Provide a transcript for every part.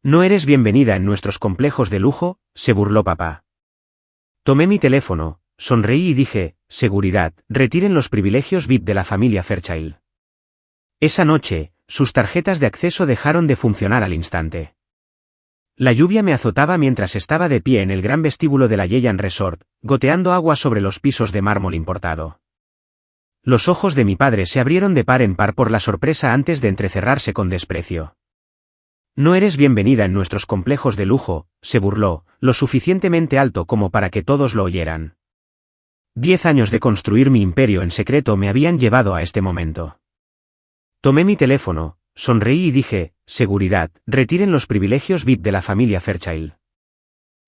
No eres bienvenida en nuestros complejos de lujo, se burló papá. Tomé mi teléfono, sonreí y dije, seguridad, retiren los privilegios VIP de la familia Fairchild. Esa noche, sus tarjetas de acceso dejaron de funcionar al instante. La lluvia me azotaba mientras estaba de pie en el gran vestíbulo de la Yeyan Resort, goteando agua sobre los pisos de mármol importado. Los ojos de mi padre se abrieron de par en par por la sorpresa antes de entrecerrarse con desprecio. No eres bienvenida en nuestros complejos de lujo, se burló, lo suficientemente alto como para que todos lo oyeran. 10 años de construir mi imperio en secreto me habían llevado a este momento. Tomé mi teléfono, sonreí y dije, seguridad, retiren los privilegios VIP de la familia Fairchild.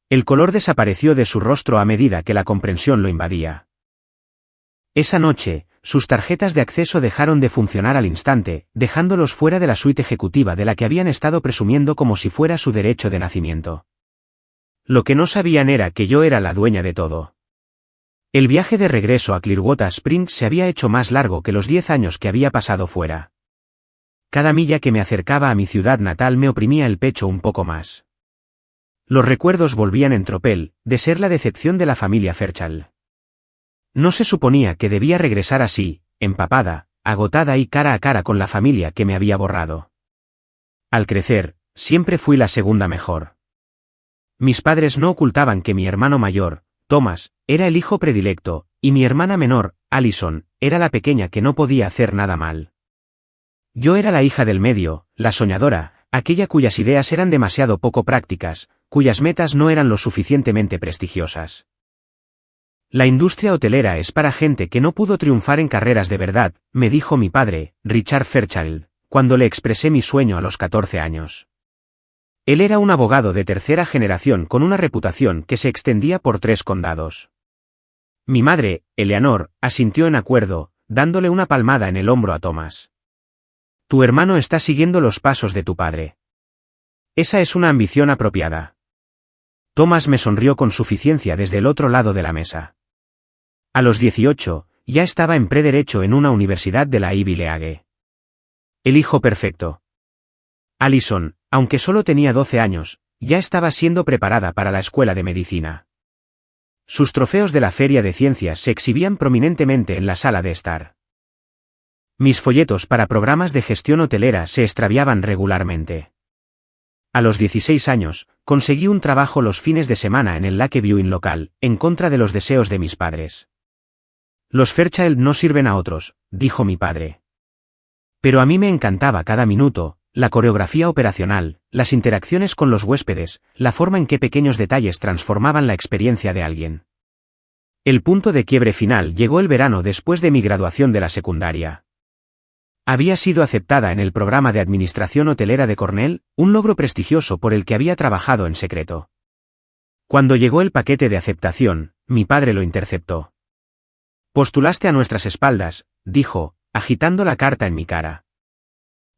El color desapareció de su rostro a medida que la comprensión lo invadía. Esa noche, sus tarjetas de acceso dejaron de funcionar al instante, dejándolos fuera de la suite ejecutiva de la que habían estado presumiendo como si fuera su derecho de nacimiento. Lo que no sabían era que yo era la dueña de todo. El viaje de regreso a Clearwater Springs se había hecho más largo que los 10 años que había pasado fuera. Cada milla que me acercaba a mi ciudad natal me oprimía el pecho un poco más. Los recuerdos volvían en tropel, de ser la decepción de la familia Fairchild. No se suponía que debía regresar así, empapada, agotada y cara a cara con la familia que me había borrado. Al crecer, siempre fui la segunda mejor. Mis padres no ocultaban que mi hermano mayor, Thomas, era el hijo predilecto, y mi hermana menor, Allison, era la pequeña que no podía hacer nada mal. Yo era la hija del medio, la soñadora, aquella cuyas ideas eran demasiado poco prácticas, cuyas metas no eran lo suficientemente prestigiosas. La industria hotelera es para gente que no pudo triunfar en carreras de verdad, me dijo mi padre, Richard Fairchild, cuando le expresé mi sueño a los 14 años. Él era un abogado de tercera generación con una reputación que se extendía por 3 condados. Mi madre, Eleanor, asintió en acuerdo, dándole una palmada en el hombro a Thomas. Tu hermano está siguiendo los pasos de tu padre. Esa es una ambición apropiada. Thomas me sonrió con suficiencia desde el otro lado de la mesa. A los 18, ya estaba en pre-derecho en una universidad de la Ivy League. El hijo perfecto. Allison, aunque solo tenía 12 años, ya estaba siendo preparada para la escuela de medicina. Sus trofeos de la Feria de Ciencias se exhibían prominentemente en la sala de estar. Mis folletos para programas de gestión hotelera se extraviaban regularmente. A los 16 años, conseguí un trabajo los fines de semana en el Lake Viewing local, en contra de los deseos de mis padres. Los Fairchild no sirven a otros, dijo mi padre. Pero a mí me encantaba cada minuto, la coreografía operacional, las interacciones con los huéspedes, la forma en que pequeños detalles transformaban la experiencia de alguien. El punto de quiebre final llegó el verano después de mi graduación de la secundaria. Había sido aceptada en el programa de administración hotelera de Cornell, un logro prestigioso por el que había trabajado en secreto. Cuando llegó el paquete de aceptación, mi padre lo interceptó. Postulaste a nuestras espaldas, dijo, agitando la carta en mi cara.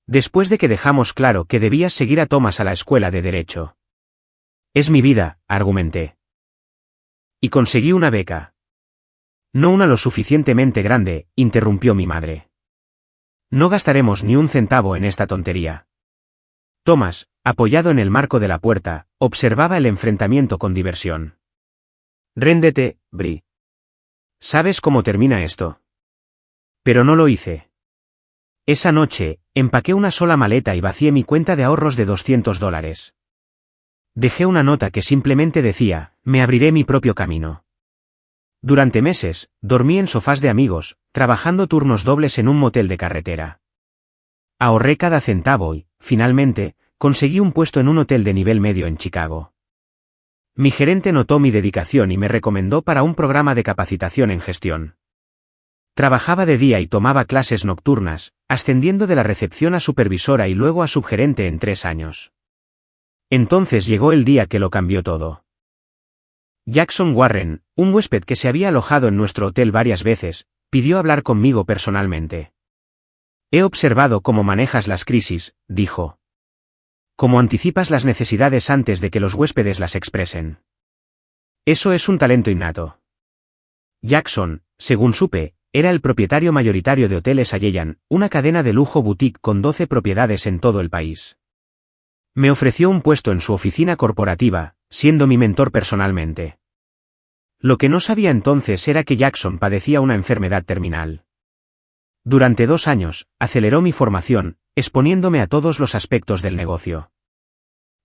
Después de que dejamos claro que debías seguir a Thomas a la escuela de Derecho. Es mi vida, argumenté. Y conseguí una beca. No una lo suficientemente grande, interrumpió mi madre. No gastaremos ni un centavo en esta tontería. Thomas, apoyado en el marco de la puerta, observaba el enfrentamiento con diversión. Réndete, Bri. ¿Sabes cómo termina esto? Pero no lo hice. Esa noche, empaqué una sola maleta y vacié mi cuenta de ahorros de $200. Dejé una nota que simplemente decía, me abriré mi propio camino. Durante meses, dormí en sofás de amigos, trabajando turnos dobles en un motel de carretera. Ahorré cada centavo y, finalmente, conseguí un puesto en un hotel de nivel medio en Chicago. Mi gerente notó mi dedicación y me recomendó para un programa de capacitación en gestión. Trabajaba de día y tomaba clases nocturnas, ascendiendo de la recepción a supervisora y luego a subgerente en 3 años. Entonces llegó el día que lo cambió todo. Jackson Warren, un huésped que se había alojado en nuestro hotel varias veces, pidió hablar conmigo personalmente. He observado cómo manejas las crisis, dijo. Cómo anticipas las necesidades antes de que los huéspedes las expresen. Eso es un talento innato. Jackson, según supe, era el propietario mayoritario de Hoteles Allegiant, una cadena de lujo boutique con 12 propiedades en todo el país. Me ofreció un puesto en su oficina corporativa, siendo mi mentor personalmente. Lo que no sabía entonces era que Jackson padecía una enfermedad terminal. Durante 2 años, aceleró mi formación, exponiéndome a todos los aspectos del negocio.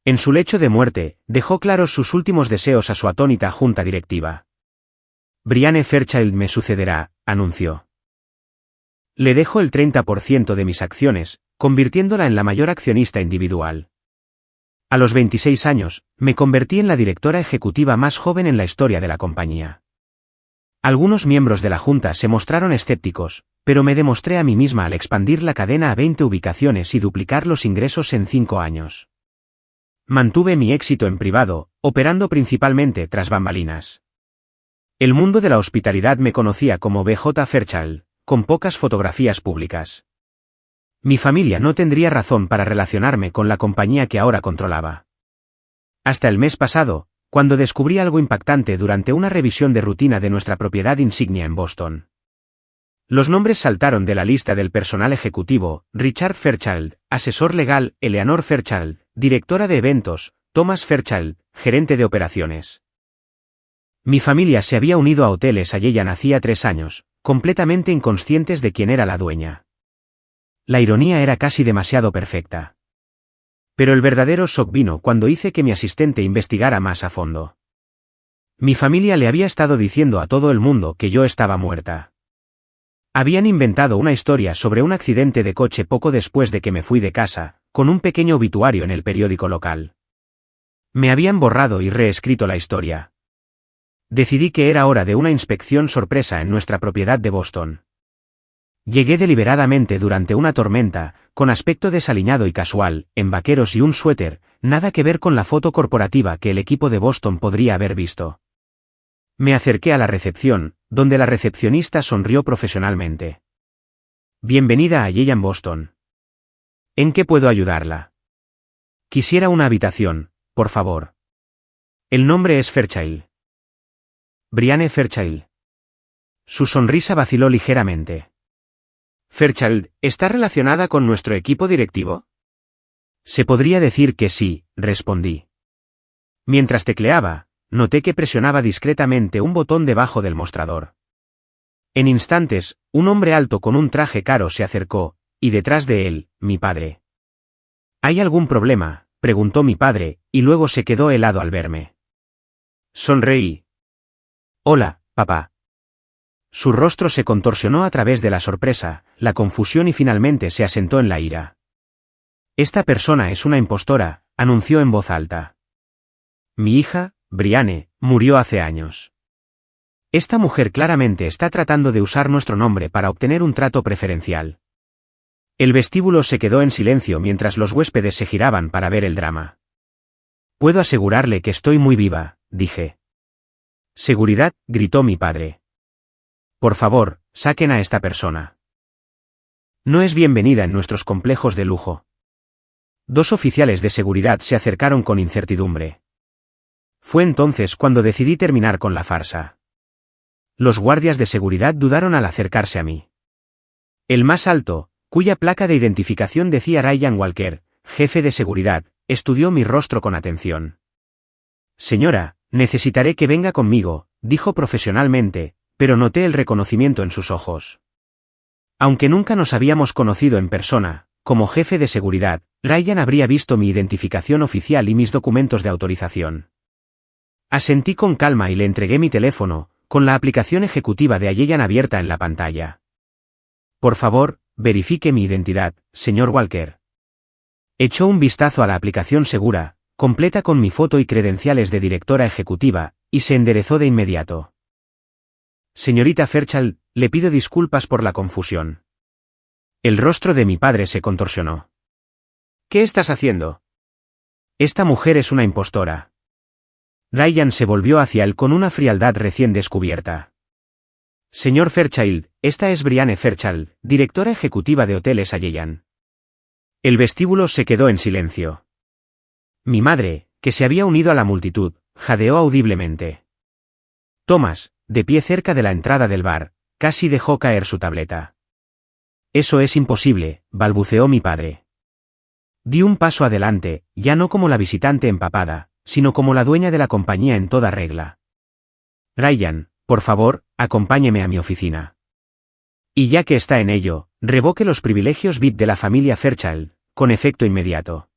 En su lecho de muerte, dejó claros sus últimos deseos a su atónita junta directiva. Brianne Fairchild me sucederá, anunció. Le dejo el 30% de mis acciones, convirtiéndola en la mayor accionista individual. A los 26 años, me convertí en la directora ejecutiva más joven en la historia de la compañía. Algunos miembros de la junta se mostraron escépticos, pero me demostré a mí misma al expandir la cadena a 20 ubicaciones y duplicar los ingresos en 5 años. Mantuve mi éxito en privado, operando principalmente tras bambalinas. El mundo de la hospitalidad me conocía como B.J. Fairchild, con pocas fotografías públicas. Mi familia no tendría razón para relacionarme con la compañía que ahora controlaba. Hasta el mes pasado, cuando descubrí algo impactante durante una revisión de rutina de nuestra propiedad insignia en Boston. Los nombres saltaron de la lista del personal ejecutivo: Richard Fairchild, asesor legal; Eleanor Fairchild, directora de eventos; Thomas Fairchild, gerente de operaciones. Mi familia se había unido a Hoteles Allegiant hacía 3 años, completamente inconscientes de quién era la dueña. La ironía era casi demasiado perfecta. Pero el verdadero shock vino cuando hice que mi asistente investigara más a fondo. Mi familia le había estado diciendo a todo el mundo que yo estaba muerta. Habían inventado una historia sobre un accidente de coche poco después de que me fui de casa, con un pequeño obituario en el periódico local. Me habían borrado y reescrito la historia. Decidí que era hora de una inspección sorpresa en nuestra propiedad de Boston. Llegué deliberadamente durante una tormenta, con aspecto desaliñado y casual, en vaqueros y un suéter, nada que ver con la foto corporativa que el equipo de Boston podría haber visto. Me acerqué a la recepción, donde la recepcionista sonrió profesionalmente. Bienvenida a Allegiant Boston. ¿En qué puedo ayudarla? Quisiera una habitación, por favor. El nombre es Fairchild. Brianne Fairchild. Su sonrisa vaciló ligeramente. Fairchild, ¿está relacionada con nuestro equipo directivo? Se podría decir que sí, respondí. Mientras tecleaba, noté que presionaba discretamente un botón debajo del mostrador. En instantes, un hombre alto con un traje caro se acercó, y detrás de él, mi padre. ¿Hay algún problema?, preguntó mi padre, y luego se quedó helado al verme. Sonreí. Hola, papá. Su rostro se contorsionó a través de la sorpresa, la confusión y finalmente se asentó en la ira. Esta persona es una impostora, anunció en voz alta. Mi hija, Brianne, murió hace años. Esta mujer claramente está tratando de usar nuestro nombre para obtener un trato preferencial. El vestíbulo se quedó en silencio mientras los huéspedes se giraban para ver el drama. Puedo asegurarle que estoy muy viva, dije. Seguridad, gritó mi padre. Por favor, saquen a esta persona. No es bienvenida en nuestros complejos de lujo. 2 oficiales de seguridad se acercaron con incertidumbre. Fue entonces cuando decidí terminar con la farsa. Los guardias de seguridad dudaron al acercarse a mí. El más alto, cuya placa de identificación decía Ryan Walker, jefe de seguridad, estudió mi rostro con atención. Señora, necesitaré que venga conmigo, dijo profesionalmente, pero noté el reconocimiento en sus ojos. Aunque nunca nos habíamos conocido en persona, como jefe de seguridad, Ryan habría visto mi identificación oficial y mis documentos de autorización. Asentí con calma y le entregué mi teléfono, con la aplicación ejecutiva de Allegiant abierta en la pantalla. Por favor, verifique mi identidad, señor Walker. Echó un vistazo a la aplicación segura, completa con mi foto y credenciales de directora ejecutiva, y se enderezó de inmediato. Señorita Fairchild, le pido disculpas por la confusión. El rostro de mi padre se contorsionó. ¿Qué estás haciendo? Esta mujer es una impostora. Ryan se volvió hacia él con una frialdad recién descubierta. Señor Fairchild, esta es Brianne Fairchild, directora ejecutiva de Hoteles Allegiant. El vestíbulo se quedó en silencio. Mi madre, que se había unido a la multitud, jadeó audiblemente. Thomas, de pie cerca de la entrada del bar, casi dejó caer su tableta. Eso es imposible, balbuceó mi padre. Di un paso adelante, ya no como la visitante empapada, sino como la dueña de la compañía en toda regla. Ryan, por favor, acompáñeme a mi oficina. Y ya que está en ello, revoque los privilegios VIP de la familia Fairchild, con efecto inmediato.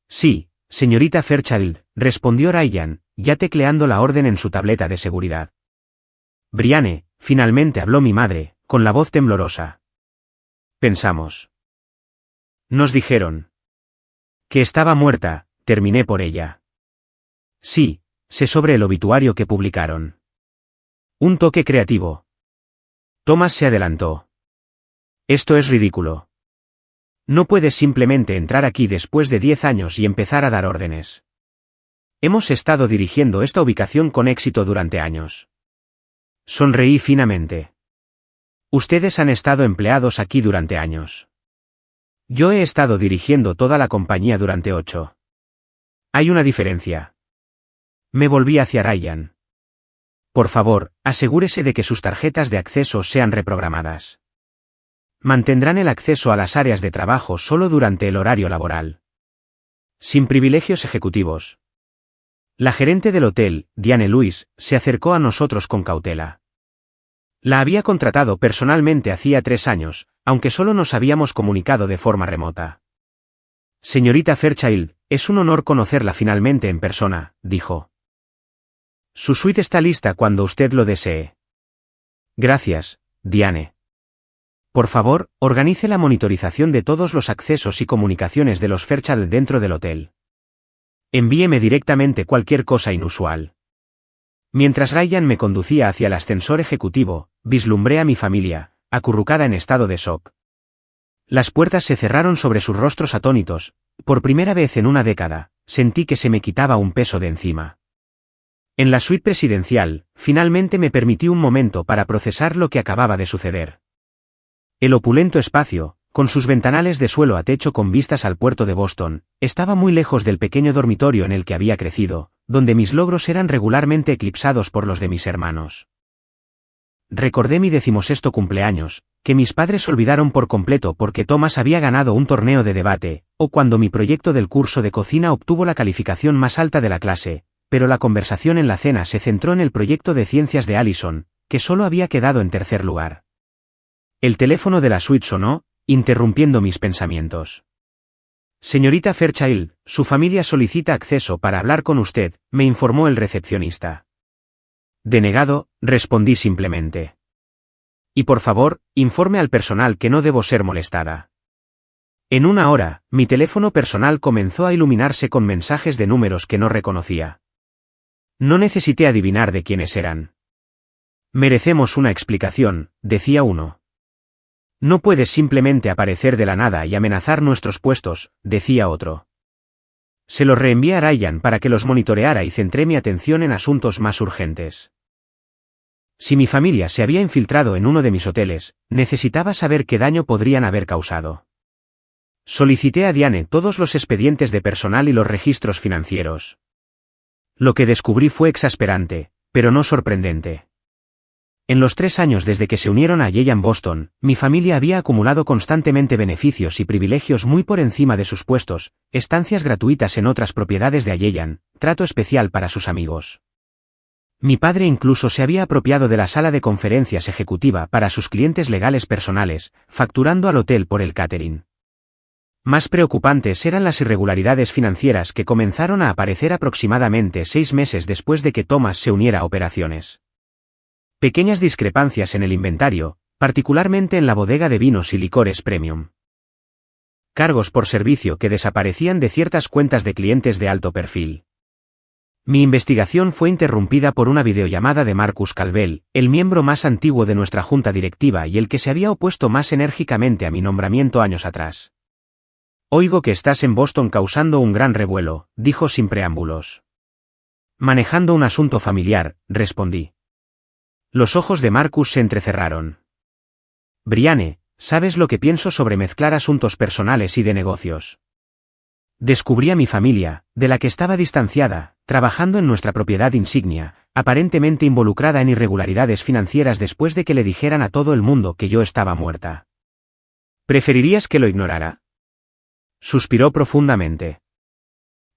Sí, señorita Fairchild, respondió Ryan, ya tecleando la orden en su tableta de seguridad. Brianne, finalmente habló mi madre, con la voz temblorosa. Pensamos. Nos dijeron que estaba muerta, terminé por ella. Sí, sé sobre el obituario que publicaron. Un toque creativo. Thomas se adelantó. Esto es ridículo. No puedes simplemente entrar aquí después de 10 años y empezar a dar órdenes. Hemos estado dirigiendo esta ubicación con éxito durante años. Sonreí finamente. Ustedes han estado empleados aquí durante años. Yo he estado dirigiendo toda la compañía durante 8. Hay una diferencia. Me volví hacia Ryan. Por favor, asegúrese de que sus tarjetas de acceso sean reprogramadas. Mantendrán el acceso a las áreas de trabajo solo durante el horario laboral. Sin privilegios ejecutivos. La gerente del hotel, Diane Lewis, se acercó a nosotros con cautela. La había contratado personalmente hacía 3 años, aunque solo nos habíamos comunicado de forma remota. Señorita Fairchild, es un honor conocerla finalmente en persona, dijo. Su suite está lista cuando usted lo desee. Gracias, Diane. Por favor, organice la monitorización de todos los accesos y comunicaciones de los Fairchild dentro del hotel. Envíeme directamente cualquier cosa inusual. Mientras Ryan me conducía hacia el ascensor ejecutivo, vislumbré a mi familia, acurrucada en estado de shock. Las puertas se cerraron sobre sus rostros atónitos. Por primera vez en una década, sentí que se me quitaba un peso de encima. En la suite presidencial, finalmente me permití un momento para procesar lo que acababa de suceder. El opulento espacio, con sus ventanales de suelo a techo con vistas al puerto de Boston, estaba muy lejos del pequeño dormitorio en el que había crecido, donde mis logros eran regularmente eclipsados por los de mis hermanos. Recordé mi 16º cumpleaños, que mis padres olvidaron por completo porque Thomas había ganado un torneo de debate, o cuando mi proyecto del curso de cocina obtuvo la calificación más alta de la clase, pero la conversación en la cena se centró en el proyecto de ciencias de Allison, que solo había quedado en tercer lugar. El teléfono de la suite sonó, interrumpiendo mis pensamientos. Señorita Fairchild, su familia solicita acceso para hablar con usted, me informó el recepcionista. Denegado, respondí simplemente. Y por favor, informe al personal que no debo ser molestada. En una hora, mi teléfono personal comenzó a iluminarse con mensajes de números que no reconocía. No necesité adivinar de quiénes eran. Merecemos una explicación, decía uno. No puedes simplemente aparecer de la nada y amenazar nuestros puestos, decía otro. Se los reenvié a Ryan para que los monitoreara y centré mi atención en asuntos más urgentes. Si mi familia se había infiltrado en uno de mis hoteles, necesitaba saber qué daño podrían haber causado. Solicité a Diane todos los expedientes de personal y los registros financieros. Lo que descubrí fue exasperante, pero no sorprendente. En los 3 años desde que se unieron a Yeyan Boston, mi familia había acumulado constantemente beneficios y privilegios muy por encima de sus puestos, estancias gratuitas en otras propiedades de Yeyan, trato especial para sus amigos. Mi padre incluso se había apropiado de la sala de conferencias ejecutiva para sus clientes legales personales, facturando al hotel por el catering. Más preocupantes eran las irregularidades financieras que comenzaron a aparecer aproximadamente 6 meses después de que Thomas se uniera a operaciones. Pequeñas discrepancias en el inventario, particularmente en la bodega de vinos y licores premium. Cargos por servicio que desaparecían de ciertas cuentas de clientes de alto perfil. Mi investigación fue interrumpida por una videollamada de Marcus Calvel, el miembro más antiguo de nuestra junta directiva y el que se había opuesto más enérgicamente a mi nombramiento años atrás. Oigo que estás en Boston causando un gran revuelo, dijo sin preámbulos. Manejando un asunto familiar, respondí. Los ojos de Marcus se entrecerraron. Brianne, ¿sabes lo que pienso sobre mezclar asuntos personales y de negocios? Descubrí a mi familia, de la que estaba distanciada, trabajando en nuestra propiedad insignia, aparentemente involucrada en irregularidades financieras después de que le dijeran a todo el mundo que yo estaba muerta. ¿Preferirías que lo ignorara? Suspiró profundamente.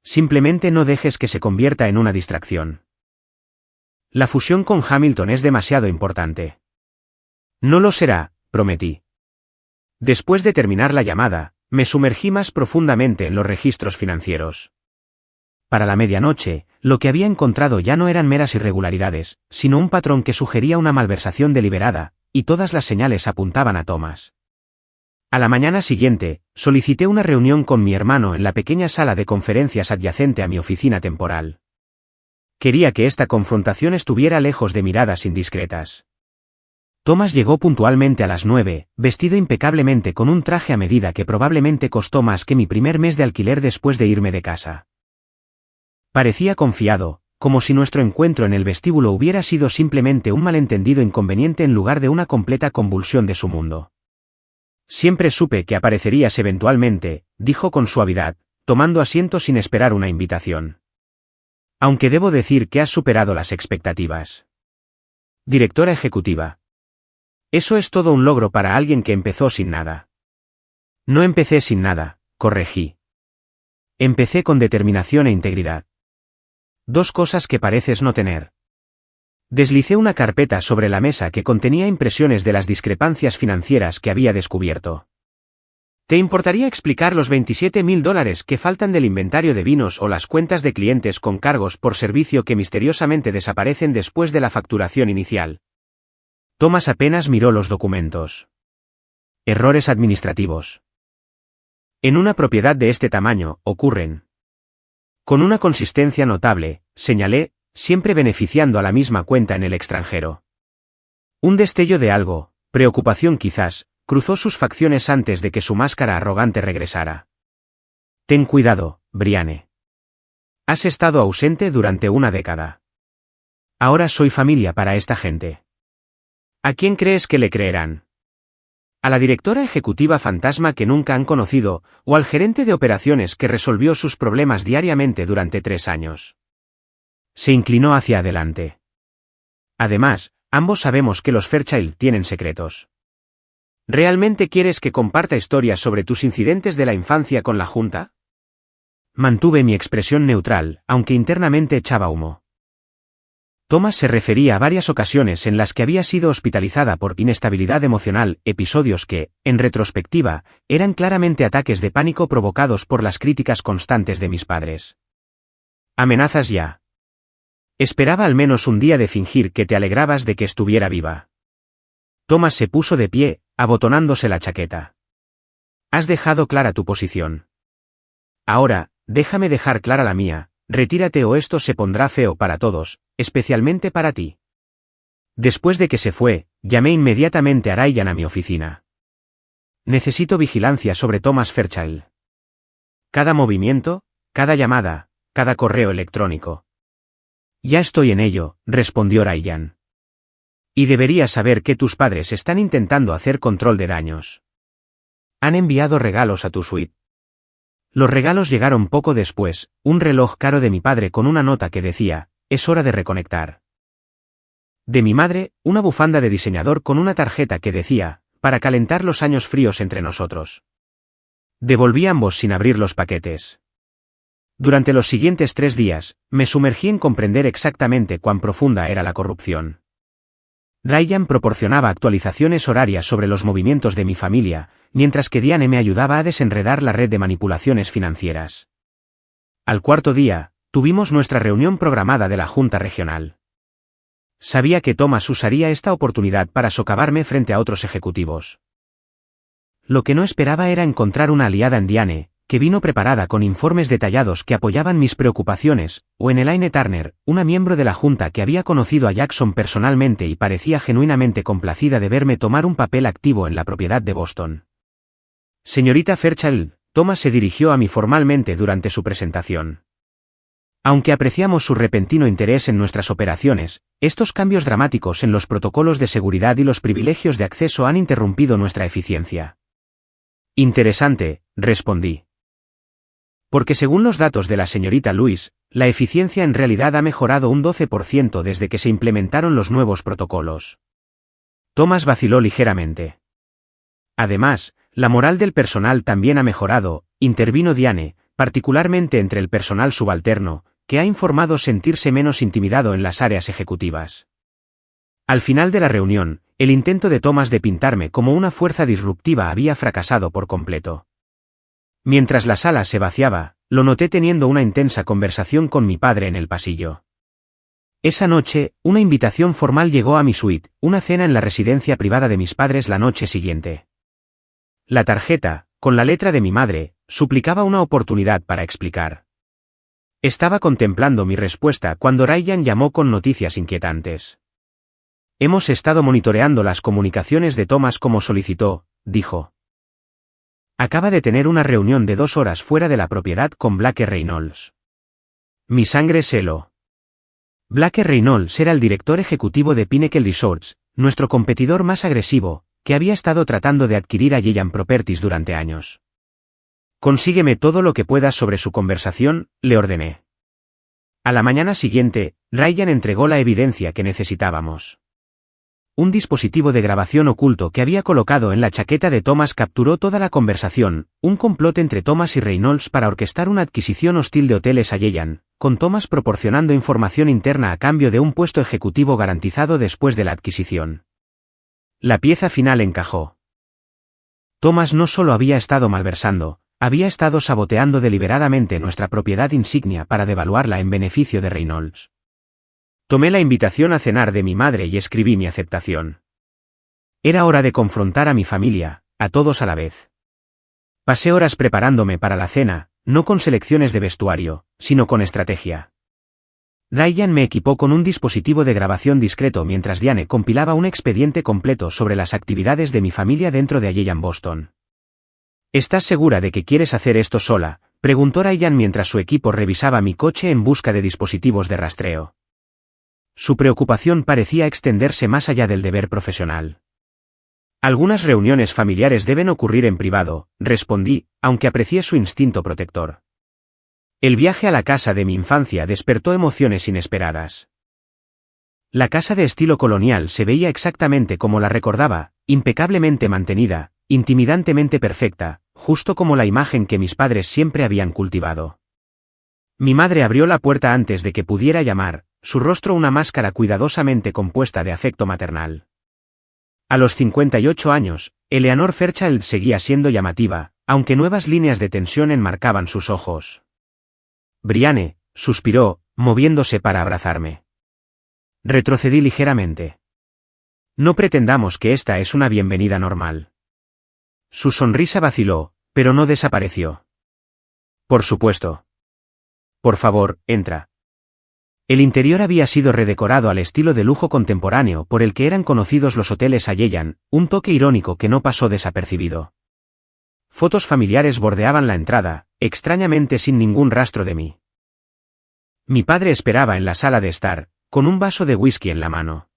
Simplemente no dejes que se convierta en una distracción. La fusión con Hamilton es demasiado importante. No lo será, prometí. Después de terminar la llamada, me sumergí más profundamente en los registros financieros. Para la medianoche, lo que había encontrado ya no eran meras irregularidades, sino un patrón que sugería una malversación deliberada, y todas las señales apuntaban a Thomas. A la mañana siguiente, solicité una reunión con mi hermano en la pequeña sala de conferencias adyacente a mi oficina temporal. Quería que esta confrontación estuviera lejos de miradas indiscretas. Thomas llegó puntualmente a las 9, vestido impecablemente con un traje a medida que probablemente costó más que mi primer mes de alquiler después de irme de casa. Parecía confiado, como si nuestro encuentro en el vestíbulo hubiera sido simplemente un malentendido inconveniente en lugar de una completa convulsión de su mundo. Siempre supe que aparecerías eventualmente, dijo con suavidad, tomando asiento sin esperar una invitación. Aunque debo decir que has superado las expectativas. Directora ejecutiva. Eso es todo un logro para alguien que empezó sin nada. No empecé sin nada, corregí. Empecé con determinación e integridad. Dos cosas que pareces no tener. Deslicé una carpeta sobre la mesa que contenía impresiones de las discrepancias financieras que había descubierto. ¿Te importaría explicar los $27.000 que faltan del inventario de vinos o las cuentas de clientes con cargos por servicio que misteriosamente desaparecen después de la facturación inicial? Thomas apenas miró los documentos. Errores administrativos. En una propiedad de este tamaño, ocurren. Con una consistencia notable, señalé, siempre beneficiando a la misma cuenta en el extranjero. Un destello de algo, preocupación quizás, cruzó sus facciones antes de que su máscara arrogante regresara. Ten cuidado, Brianne. Has estado ausente durante una década. Ahora soy familia para esta gente. ¿A quién crees que le creerán? ¿A la directora ejecutiva fantasma que nunca han conocido, o al gerente de operaciones que resolvió sus problemas diariamente durante 3 años? Se inclinó hacia adelante. Además, ambos sabemos que los Fairchild tienen secretos. ¿Realmente quieres que comparta historias sobre tus incidentes de la infancia con la Junta? Mantuve mi expresión neutral, aunque internamente echaba humo. Thomas se refería a varias ocasiones en las que había sido hospitalizada por inestabilidad emocional, episodios que, en retrospectiva, eran claramente ataques de pánico provocados por las críticas constantes de mis padres. ¿Amenazas ya? Esperaba al menos un día de fingir que te alegrabas de que estuviera viva. Thomas se puso de pie, abotonándose la chaqueta. Has dejado clara tu posición. Ahora, déjame dejar clara la mía. Retírate o esto se pondrá feo para todos, especialmente para ti. Después de que se fue, llamé inmediatamente a Ryan a mi oficina. Necesito vigilancia sobre Thomas Fairchild. Cada movimiento, cada llamada, cada correo electrónico. Ya estoy en ello, respondió Ryan. Y deberías saber que tus padres están intentando hacer control de daños. Han enviado regalos a tu suite. Los regalos llegaron poco después, un reloj caro de mi padre con una nota que decía, es hora de reconectar. De mi madre, una bufanda de diseñador con una tarjeta que decía, para calentar los años fríos entre nosotros. Devolví ambos sin abrir los paquetes. Durante los siguientes 3 días, me sumergí en comprender exactamente cuán profunda era la corrupción. Ryan proporcionaba actualizaciones horarias sobre los movimientos de mi familia, mientras que Diane me ayudaba a desenredar la red de manipulaciones financieras. Al 4.º día, tuvimos nuestra reunión programada de la Junta Regional. Sabía que Thomas usaría esta oportunidad para socavarme frente a otros ejecutivos. Lo que no esperaba era encontrar una aliada en Diane, que vino preparada con informes detallados que apoyaban mis preocupaciones, o en Elaine Turner, una miembro de la Junta que había conocido a Jackson personalmente y parecía genuinamente complacida de verme tomar un papel activo en la propiedad de Boston. Señorita Fairchild, Thomas se dirigió a mí formalmente durante su presentación. Aunque apreciamos su repentino interés en nuestras operaciones, estos cambios dramáticos en los protocolos de seguridad y los privilegios de acceso han interrumpido nuestra eficiencia. Interesante, respondí. Porque según los datos de la señorita Lewis, la eficiencia en realidad ha mejorado un 12% desde que se implementaron los nuevos protocolos. Thomas vaciló ligeramente. Además, la moral del personal también ha mejorado, intervino Diane, particularmente entre el personal subalterno, que ha informado sentirse menos intimidado en las áreas ejecutivas. Al final de la reunión, el intento de Thomas de pintarme como una fuerza disruptiva había fracasado por completo. Mientras la sala se vaciaba, lo noté teniendo una intensa conversación con mi padre en el pasillo. Esa noche, una invitación formal llegó a mi suite, una cena en la residencia privada de mis padres la noche siguiente. La tarjeta, con la letra de mi madre, suplicaba una oportunidad para explicar. Estaba contemplando mi respuesta cuando Ryan llamó con noticias inquietantes. Hemos estado monitoreando las comunicaciones de Thomas como solicitó, dijo. Acaba de tener una reunión de 2 horas fuera de la propiedad con Blake Reynolds. Mi sangre se heló. Blake Reynolds era el director ejecutivo de Pinnacle Resorts, nuestro competidor más agresivo, que había estado tratando de adquirir a Giant Properties durante años. Consígueme todo lo que puedas sobre su conversación, le ordené. A la mañana siguiente, Ryan entregó la evidencia que necesitábamos. Un dispositivo de grabación oculto que había colocado en la chaqueta de Thomas capturó toda la conversación, un complot entre Thomas y Reynolds para orquestar una adquisición hostil de hoteles a Giant, con Thomas proporcionando información interna a cambio de un puesto ejecutivo garantizado después de la adquisición. La pieza final encajó. Thomas no solo había estado malversando, había estado saboteando deliberadamente nuestra propiedad insignia para devaluarla en beneficio de Reynolds. Tomé la invitación a cenar de mi madre y escribí mi aceptación. Era hora de confrontar a mi familia, a todos a la vez. Pasé horas preparándome para la cena, no con selecciones de vestuario, sino con estrategia. Ryan me equipó con un dispositivo de grabación discreto mientras Diane compilaba un expediente completo sobre las actividades de mi familia dentro de Giant Boston. ¿Estás segura de que quieres hacer esto sola?, preguntó Ryan mientras su equipo revisaba mi coche en busca de dispositivos de rastreo. Su preocupación parecía extenderse más allá del deber profesional. Algunas reuniones familiares deben ocurrir en privado, respondí, aunque aprecié su instinto protector. El viaje a la casa de mi infancia despertó emociones inesperadas. La casa de estilo colonial se veía exactamente como la recordaba, impecablemente mantenida, intimidantemente perfecta, justo como la imagen que mis padres siempre habían cultivado. Mi madre abrió la puerta antes de que pudiera llamar, su rostro una máscara cuidadosamente compuesta de afecto maternal. A los 58 años, Eleanor Fairchild seguía siendo llamativa, aunque nuevas líneas de tensión enmarcaban sus ojos. Brianne, suspiró, moviéndose para abrazarme. Retrocedí ligeramente. No pretendamos que esta es una bienvenida normal. Su sonrisa vaciló, pero no desapareció. Por supuesto. Por favor, entra. El interior había sido redecorado al estilo de lujo contemporáneo por el que eran conocidos los hoteles a Giant, un toque irónico que no pasó desapercibido. Fotos familiares bordeaban la entrada, extrañamente sin ningún rastro de mí. Mi padre esperaba en la sala de estar, con un vaso de whisky en la mano.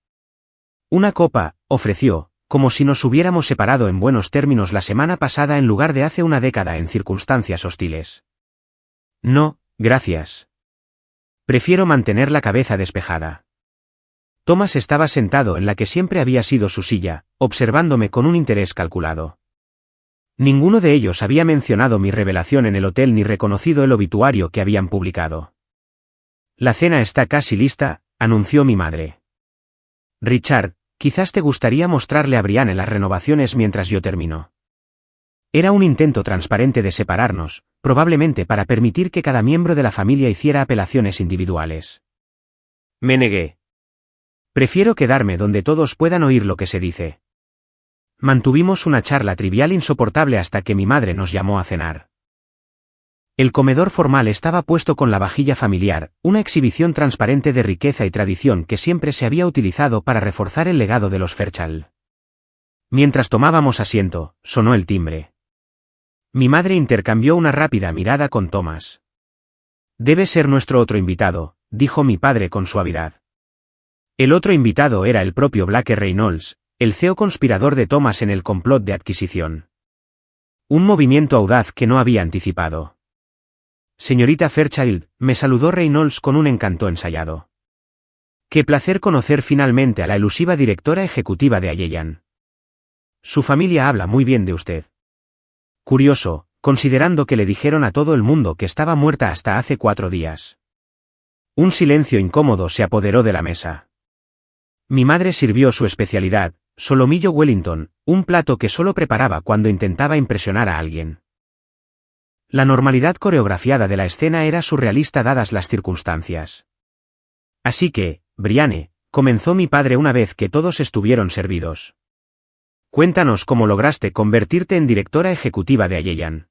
Una copa, ofreció, como si nos hubiéramos separado en buenos términos la semana pasada en lugar de hace una década en circunstancias hostiles. No, gracias. Prefiero mantener la cabeza despejada. Thomas estaba sentado en la que siempre había sido su silla, observándome con un interés calculado. Ninguno de ellos había mencionado mi revelación en el hotel ni reconocido el obituario que habían publicado. La cena está casi lista, anunció mi madre. Richard, quizás te gustaría mostrarle a Brianne las renovaciones mientras yo termino. Era un intento transparente de separarnos, probablemente para permitir que cada miembro de la familia hiciera apelaciones individuales. Me negué. Prefiero quedarme donde todos puedan oír lo que se dice. Mantuvimos una charla trivial insoportable hasta que mi madre nos llamó a cenar. El comedor formal estaba puesto con la vajilla familiar, una exhibición transparente de riqueza y tradición que siempre se había utilizado para reforzar el legado de los Fairchild. Mientras tomábamos asiento, sonó el timbre. Mi madre intercambió una rápida mirada con Thomas. Debe ser nuestro otro invitado, dijo mi padre con suavidad. El otro invitado era el propio Blake Reynolds, el CEO conspirador de Thomas en el complot de adquisición. Un movimiento audaz que no había anticipado. Señorita Fairchild, me saludó Reynolds con un encanto ensayado. Qué placer conocer finalmente a la elusiva directora ejecutiva de Giant. Su familia habla muy bien de usted. Curioso, considerando que le dijeron a todo el mundo que estaba muerta hasta hace 4 días. Un silencio incómodo se apoderó de la mesa. Mi madre sirvió su especialidad, solomillo Wellington, un plato que solo preparaba cuando intentaba impresionar a alguien. La normalidad coreografiada de la escena era surrealista dadas las circunstancias. Así que, Brianne, comenzó mi padre una vez que todos estuvieron servidos. Cuéntanos cómo lograste convertirte en directora ejecutiva de Allegiant.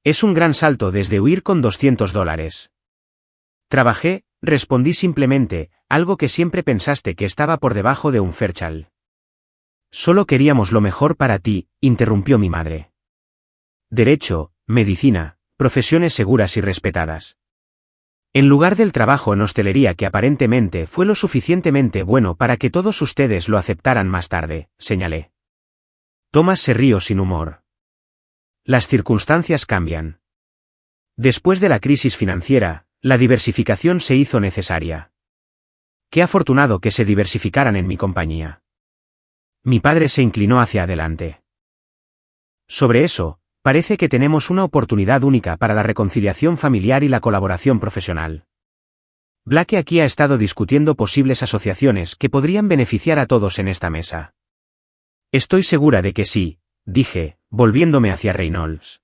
Es un gran salto desde huir con $200. Trabajé, respondí simplemente, algo que siempre pensaste que estaba por debajo de un Fairchild. Solo queríamos lo mejor para ti, interrumpió mi madre. Derecho, medicina, profesiones seguras y respetadas. En lugar del trabajo en hostelería que aparentemente fue lo suficientemente bueno para que todos ustedes lo aceptaran más tarde, señalé. Thomas se rió sin humor. Las circunstancias cambian. Después de la crisis financiera, la diversificación se hizo necesaria. Qué afortunado que se diversificaran en mi compañía. Mi padre se inclinó hacia adelante. Sobre eso, parece que tenemos una oportunidad única para la reconciliación familiar y la colaboración profesional. Blake aquí ha estado discutiendo posibles asociaciones que podrían beneficiar a todos en esta mesa. Estoy segura de que sí, dije, volviéndome hacia Reynolds.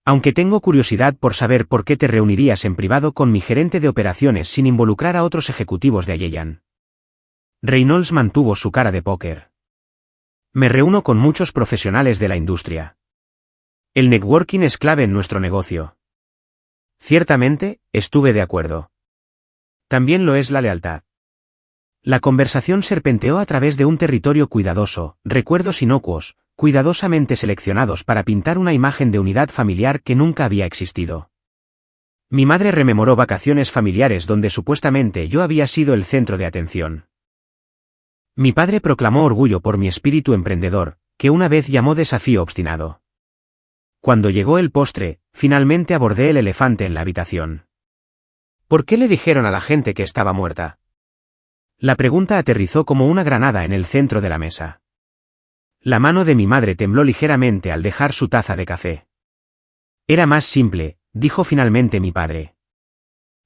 Aunque tengo curiosidad por saber por qué te reunirías en privado con mi gerente de operaciones sin involucrar a otros ejecutivos de Allegiant. Reynolds mantuvo su cara de póker. Me reúno con muchos profesionales de la industria. El networking es clave en nuestro negocio. Ciertamente, estuve de acuerdo. También lo es la lealtad. La conversación serpenteó a través de un territorio cuidadoso, recuerdos inocuos, cuidadosamente seleccionados para pintar una imagen de unidad familiar que nunca había existido. Mi madre rememoró vacaciones familiares donde supuestamente yo había sido el centro de atención. Mi padre proclamó orgullo por mi espíritu emprendedor, que una vez llamó desafío obstinado. Cuando llegó el postre, finalmente abordé el elefante en la habitación. ¿Por qué le dijeron a la gente que estaba muerta? La pregunta aterrizó como una granada en el centro de la mesa. La mano de mi madre tembló ligeramente al dejar su taza de café. Era más simple, dijo finalmente mi padre.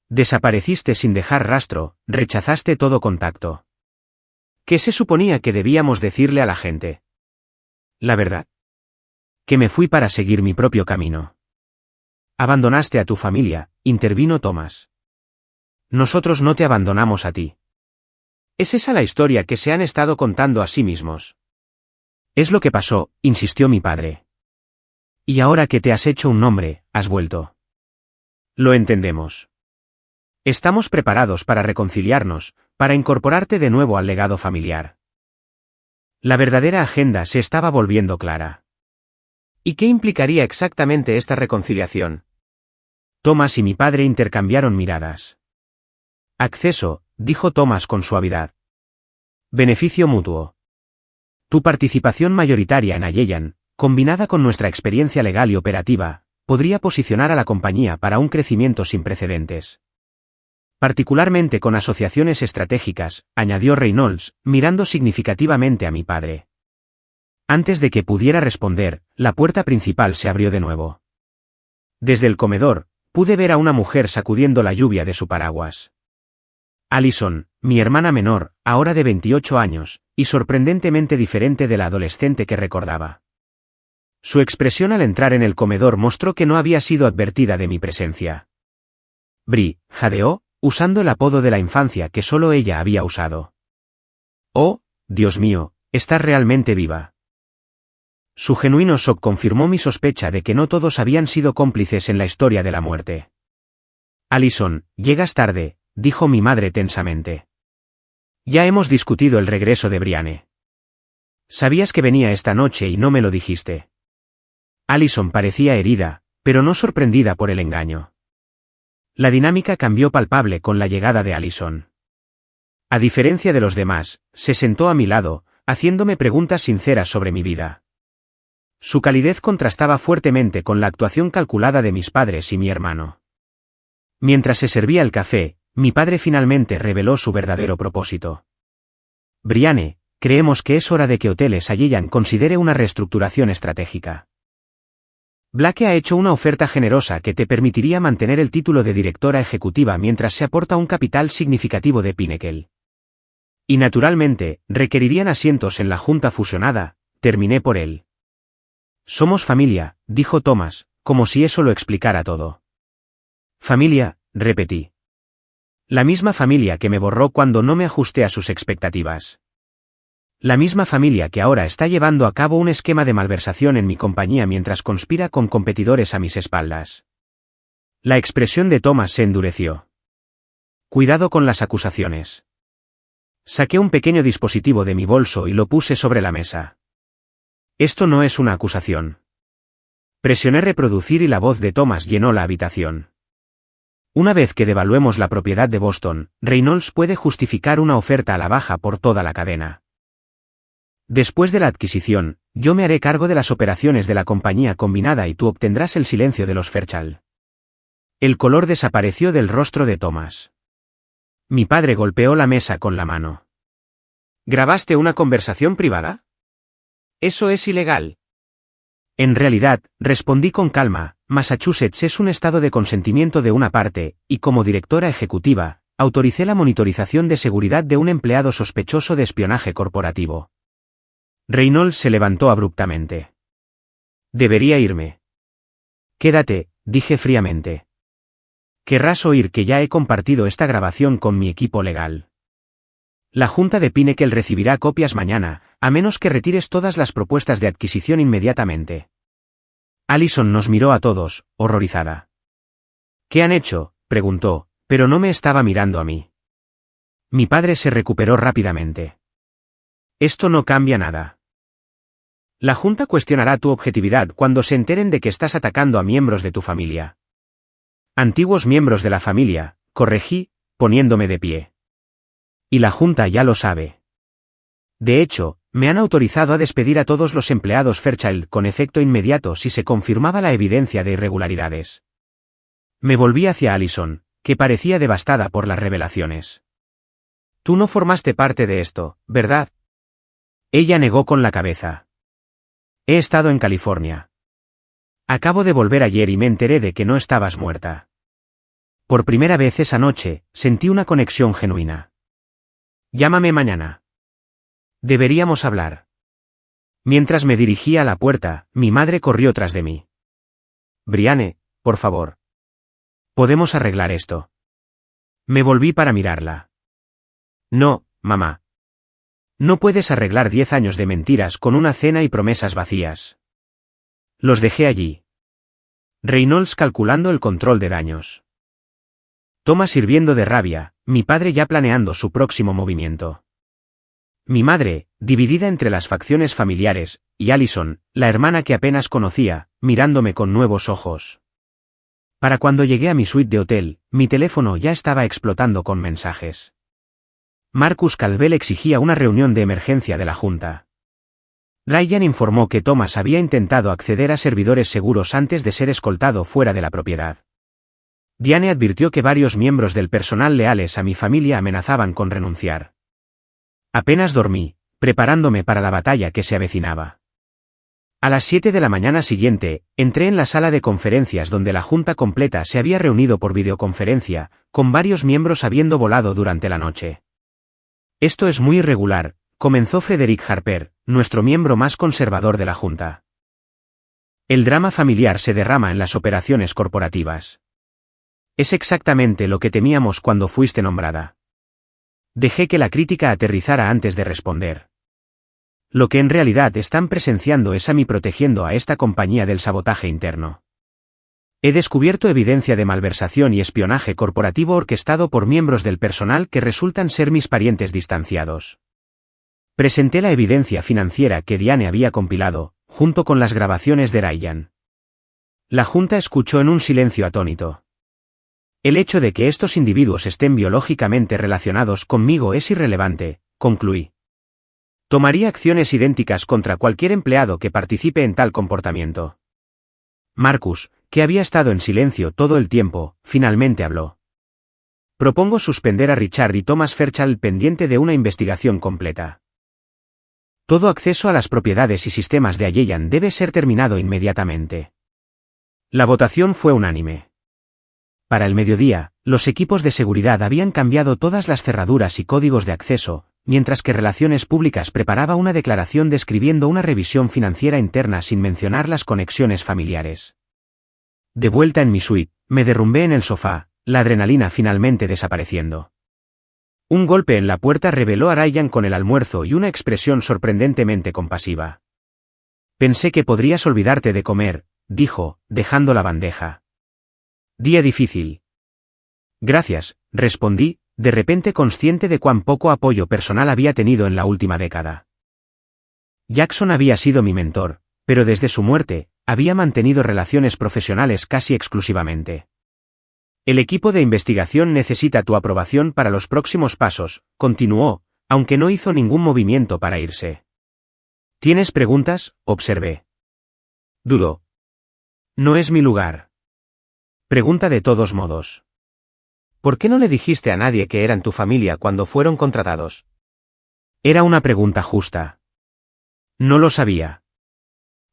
Desapareciste sin dejar rastro, rechazaste todo contacto. ¿Qué se suponía que debíamos decirle a la gente? La verdad. Que me fui para seguir mi propio camino. Abandonaste a tu familia, intervino Thomas. Nosotros no te abandonamos a ti. ¿Es esa la historia que se han estado contando a sí mismos? Es lo que pasó, insistió mi padre. Y ahora que te has hecho un nombre, has vuelto. Lo entendemos. Estamos preparados para reconciliarnos, para incorporarte de nuevo al legado familiar. La verdadera agenda se estaba volviendo clara. ¿Y qué implicaría exactamente esta reconciliación? Thomas y mi padre intercambiaron miradas. Acceso, dijo Thomas con suavidad. Beneficio mutuo. Tu participación mayoritaria en Allegiant, combinada con nuestra experiencia legal y operativa, podría posicionar a la compañía para un crecimiento sin precedentes. Particularmente con asociaciones estratégicas, añadió Reynolds, mirando significativamente a mi padre. Antes de que pudiera responder, la puerta principal se abrió de nuevo. Desde el comedor, pude ver a una mujer sacudiendo la lluvia de su paraguas. Allison, mi hermana menor, ahora de 28 años, y sorprendentemente diferente de la adolescente que recordaba. Su expresión al entrar en el comedor mostró que no había sido advertida de mi presencia. Bri, jadeó, usando el apodo de la infancia que solo ella había usado. Oh, Dios mío, estás realmente viva. Su genuino shock confirmó mi sospecha de que no todos habían sido cómplices en la historia de la muerte. Allison, llegas tarde, dijo mi madre tensamente. Ya hemos discutido el regreso de Brianne. Sabías que venía esta noche y no me lo dijiste. Allison parecía herida, pero no sorprendida por el engaño. La dinámica cambió palpable con la llegada de Allison. A diferencia de los demás, se sentó a mi lado, haciéndome preguntas sinceras sobre mi vida. Su calidez contrastaba fuertemente con la actuación calculada de mis padres y mi hermano. Mientras se servía el café, mi padre finalmente reveló su verdadero propósito. Brianne, creemos que es hora de que Hoteles Allegiant considere una reestructuración estratégica. Blake ha hecho una oferta generosa que te permitiría mantener el título de directora ejecutiva mientras se aporta un capital significativo de Pinnacle. Y naturalmente, requerirían asientos en la junta fusionada, terminé por él. Somos familia, dijo Thomas, como si eso lo explicara todo. Familia, repetí. La misma familia que me borró cuando no me ajusté a sus expectativas. La misma familia que ahora está llevando a cabo un esquema de malversación en mi compañía mientras conspira con competidores a mis espaldas. La expresión de Thomas se endureció. Cuidado con las acusaciones. Saqué un pequeño dispositivo de mi bolso y lo puse sobre la mesa. Esto no es una acusación. Presioné reproducir y la voz de Thomas llenó la habitación. Una vez que devaluemos la propiedad de Boston, Reynolds puede justificar una oferta a la baja por toda la cadena. Después de la adquisición, yo me haré cargo de las operaciones de la compañía combinada y tú obtendrás el silencio de los Fairchild. El color desapareció del rostro de Thomas. Mi padre golpeó la mesa con la mano. ¿Grabaste una conversación privada? Eso es ilegal. En realidad, respondí con calma, Massachusetts es un estado de consentimiento de una parte, y como directora ejecutiva, autoricé la monitorización de seguridad de un empleado sospechoso de espionaje corporativo. Reynolds se levantó abruptamente. Debería irme. Quédate, dije fríamente. Querrás oír que ya he compartido esta grabación con mi equipo legal. La junta de Pinnacle recibirá copias mañana, a menos que retires todas las propuestas de adquisición inmediatamente. Allison nos miró a todos, horrorizada. ¿Qué han hecho?, preguntó, pero no me estaba mirando a mí. Mi padre se recuperó rápidamente. Esto no cambia nada. La junta cuestionará tu objetividad cuando se enteren de que estás atacando a miembros de tu familia. Antiguos miembros de la familia, corregí, poniéndome de pie. Y la junta ya lo sabe. De hecho, me han autorizado a despedir a todos los empleados Fairchild con efecto inmediato si se confirmaba la evidencia de irregularidades. Me volví hacia Allison, que parecía devastada por las revelaciones. Tú no formaste parte de esto, ¿verdad? Ella negó con la cabeza. He estado en California. Acabo de volver ayer y me enteré de que no estabas muerta. Por primera vez esa noche, sentí una conexión genuina. Llámame mañana. Deberíamos hablar. Mientras me dirigía a la puerta, mi madre corrió tras de mí. Brianne, por favor. Podemos arreglar esto. Me volví para mirarla. No, mamá. No puedes arreglar 10 años de mentiras con una cena y promesas vacías. Los dejé allí. Reynolds calculando el control de daños. Thomas hirviendo de rabia, mi padre ya planeando su próximo movimiento. Mi madre, dividida entre las facciones familiares, y Allison, la hermana que apenas conocía, mirándome con nuevos ojos. Para cuando llegué a mi suite de hotel, mi teléfono ya estaba explotando con mensajes. Marcus Caldwell exigía una reunión de emergencia de la junta. Ryan informó que Thomas había intentado acceder a servidores seguros antes de ser escoltado fuera de la propiedad. Diane advirtió que varios miembros del personal leales a mi familia amenazaban con renunciar. Apenas dormí, preparándome para la batalla que se avecinaba. A las 7 de la mañana siguiente, entré en la sala de conferencias donde la junta completa se había reunido por videoconferencia, con varios miembros habiendo volado durante la noche. Esto es muy irregular, comenzó Frederick Harper, nuestro miembro más conservador de la junta. El drama familiar se derrama en las operaciones corporativas. Es exactamente lo que temíamos cuando fuiste nombrada. Dejé que la crítica aterrizara antes de responder. Lo que en realidad están presenciando es a mí protegiendo a esta compañía del sabotaje interno. He descubierto evidencia de malversación y espionaje corporativo orquestado por miembros del personal que resultan ser mis parientes distanciados. Presenté la evidencia financiera que Diane había compilado, junto con las grabaciones de Ryan. La junta escuchó en un silencio atónito. El hecho de que estos individuos estén biológicamente relacionados conmigo es irrelevante, concluí. Tomaría acciones idénticas contra cualquier empleado que participe en tal comportamiento. Marcus, que había estado en silencio todo el tiempo, finalmente habló. Propongo suspender a Richard y Thomas Fairchild pendiente de una investigación completa. Todo acceso a las propiedades y sistemas de Allegiant debe ser terminado inmediatamente. La votación fue unánime. Para el mediodía, los equipos de seguridad habían cambiado todas las cerraduras y códigos de acceso, mientras que Relaciones Públicas preparaba una declaración describiendo una revisión financiera interna sin mencionar las conexiones familiares. De vuelta en mi suite, me derrumbé en el sofá, la adrenalina finalmente desapareciendo. Un golpe en la puerta reveló a Ryan con el almuerzo y una expresión sorprendentemente compasiva. Pensé que podrías olvidarte de comer, dijo, dejando la bandeja. Día difícil. Gracias, respondí, de repente consciente de cuán poco apoyo personal había tenido en la última década. Jackson había sido mi mentor, pero desde su muerte, había mantenido relaciones profesionales casi exclusivamente. El equipo de investigación necesita tu aprobación para los próximos pasos, continuó, aunque no hizo ningún movimiento para irse. ¿Tienes preguntas?, observé. Dudó. No es mi lugar. Pregunta de todos modos. ¿Por qué no le dijiste a nadie que eran tu familia cuando fueron contratados? Era una pregunta justa. No lo sabía.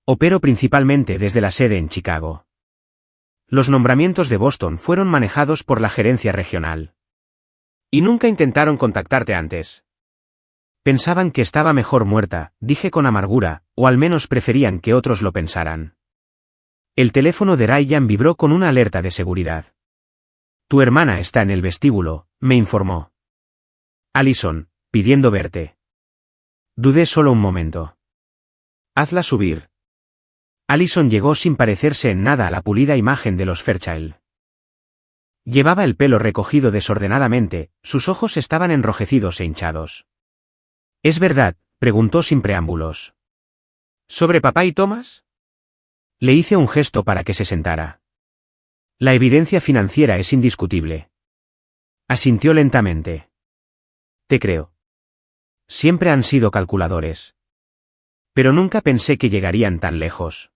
Opero principalmente desde la sede en Chicago. Los nombramientos de Boston fueron manejados por la gerencia regional. ¿Y nunca intentaron contactarte antes? Pensaban que estaba mejor muerta, dije con amargura, o al menos preferían que otros lo pensaran. El teléfono de Ryan vibró con una alerta de seguridad. Tu hermana está en el vestíbulo, me informó. Allison, pidiendo verte. Dudé solo un momento. Hazla subir. Allison llegó sin parecerse en nada a la pulida imagen de los Fairchild. Llevaba el pelo recogido desordenadamente, sus ojos estaban enrojecidos e hinchados. ¿Es verdad?, preguntó sin preámbulos. ¿Sobre papá y Thomas? Le hice un gesto para que se sentara. La evidencia financiera es indiscutible. Asintió lentamente. Te creo. Siempre han sido calculadores. Pero nunca pensé que llegarían tan lejos.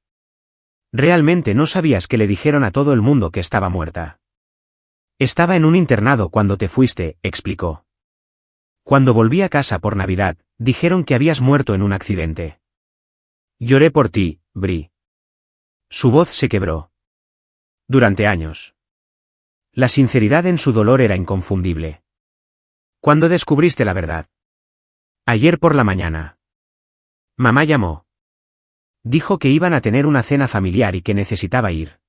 Realmente no sabías que le dijeron a todo el mundo que estaba muerta. Estaba en un internado cuando te fuiste, explicó. Cuando volví a casa por Navidad, dijeron que habías muerto en un accidente. Lloré por ti, Bri. Su voz se quebró. Durante años. La sinceridad en su dolor era inconfundible. ¿Cuándo descubriste la verdad? Ayer por la mañana. Mamá llamó. Dijo que iban a tener una cena familiar y que necesitaba ir.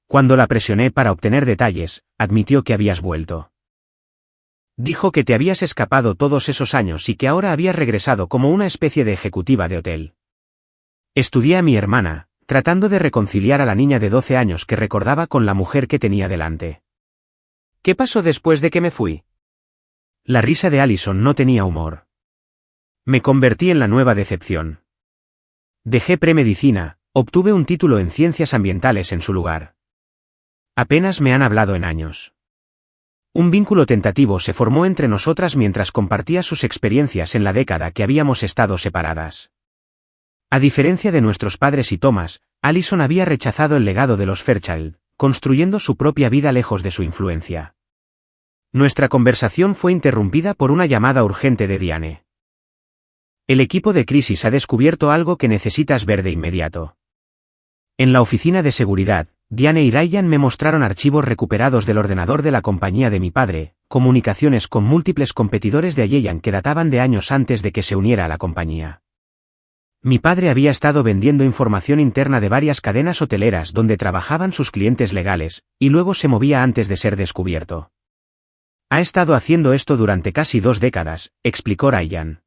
Cuando la presioné para obtener detalles, admitió que habías vuelto. Dijo que te habías escapado todos esos años y que ahora habías regresado como una especie de ejecutiva de hotel. Estudié a mi hermana, tratando de reconciliar a la niña de 12 años que recordaba con la mujer que tenía delante. ¿Qué pasó después de que me fui? La risa de Allison no tenía humor. Me convertí en la nueva decepción. Dejé premedicina, obtuve un título en ciencias ambientales en su lugar. Apenas me han hablado en años. Un vínculo tentativo se formó entre nosotras mientras compartía sus experiencias en la década que habíamos estado separadas. A diferencia de nuestros padres y Thomas, Allison había rechazado el legado de los Fairchild, construyendo su propia vida lejos de su influencia. Nuestra conversación fue interrumpida por una llamada urgente de Diane. El equipo de crisis ha descubierto algo que necesitas ver de inmediato. En la oficina de seguridad, Diane y Ryan me mostraron archivos recuperados del ordenador de la compañía de mi padre, comunicaciones con múltiples competidores de Allegiant que databan de años antes de que se uniera a la compañía. Mi padre había estado vendiendo información interna de varias cadenas hoteleras donde trabajaban sus clientes legales, y luego se movía antes de ser descubierto. Ha estado haciendo esto durante casi 2 décadas, explicó Ryan.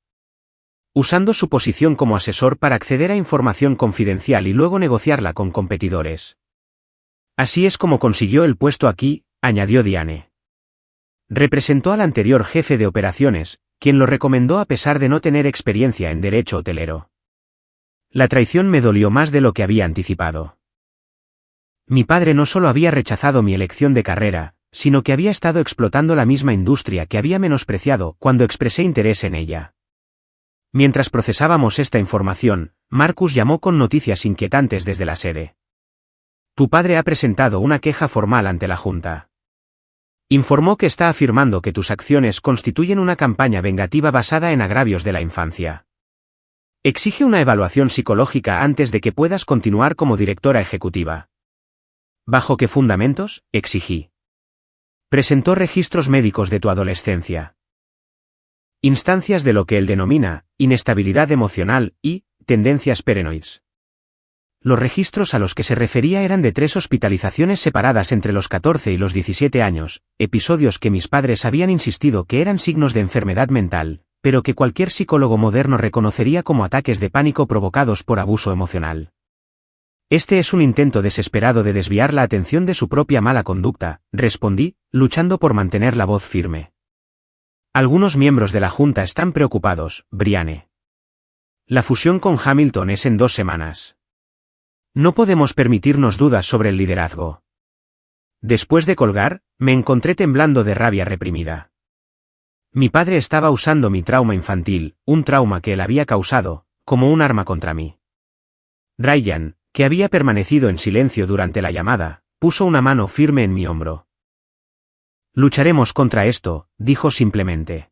Usando su posición como asesor para acceder a información confidencial y luego negociarla con competidores. Así es como consiguió el puesto aquí, añadió Diane. Representó al anterior jefe de operaciones, quien lo recomendó a pesar de no tener experiencia en derecho hotelero. La traición me dolió más de lo que había anticipado. Mi padre no solo había rechazado mi elección de carrera, sino que había estado explotando la misma industria que había menospreciado cuando expresé interés en ella. Mientras procesábamos esta información, Marcus llamó con noticias inquietantes desde la sede. Tu padre ha presentado una queja formal ante la Junta. Informó que está afirmando que tus acciones constituyen una campaña vengativa basada en agravios de la infancia. Exige una evaluación psicológica antes de que puedas continuar como directora ejecutiva. ¿Bajo qué fundamentos?, exigí. Presentó registros médicos de tu adolescencia. Instancias de lo que él denomina inestabilidad emocional y tendencias paranoides. Los registros a los que se refería eran de 3 hospitalizaciones separadas entre los 14 y los 17 años, episodios que mis padres habían insistido que eran signos de enfermedad mental, pero que cualquier psicólogo moderno reconocería como ataques de pánico provocados por abuso emocional. Este es un intento desesperado de desviar la atención de su propia mala conducta, respondí, luchando por mantener la voz firme. Algunos miembros de la Junta están preocupados, Brianne. La fusión con Hamilton es en 2 semanas. No podemos permitirnos dudas sobre el liderazgo. Después de colgar, me encontré temblando de rabia reprimida. Mi padre estaba usando mi trauma infantil, un trauma que él había causado, como un arma contra mí. Ryan, que había permanecido en silencio durante la llamada, puso una mano firme en mi hombro. Lucharemos contra esto, dijo simplemente.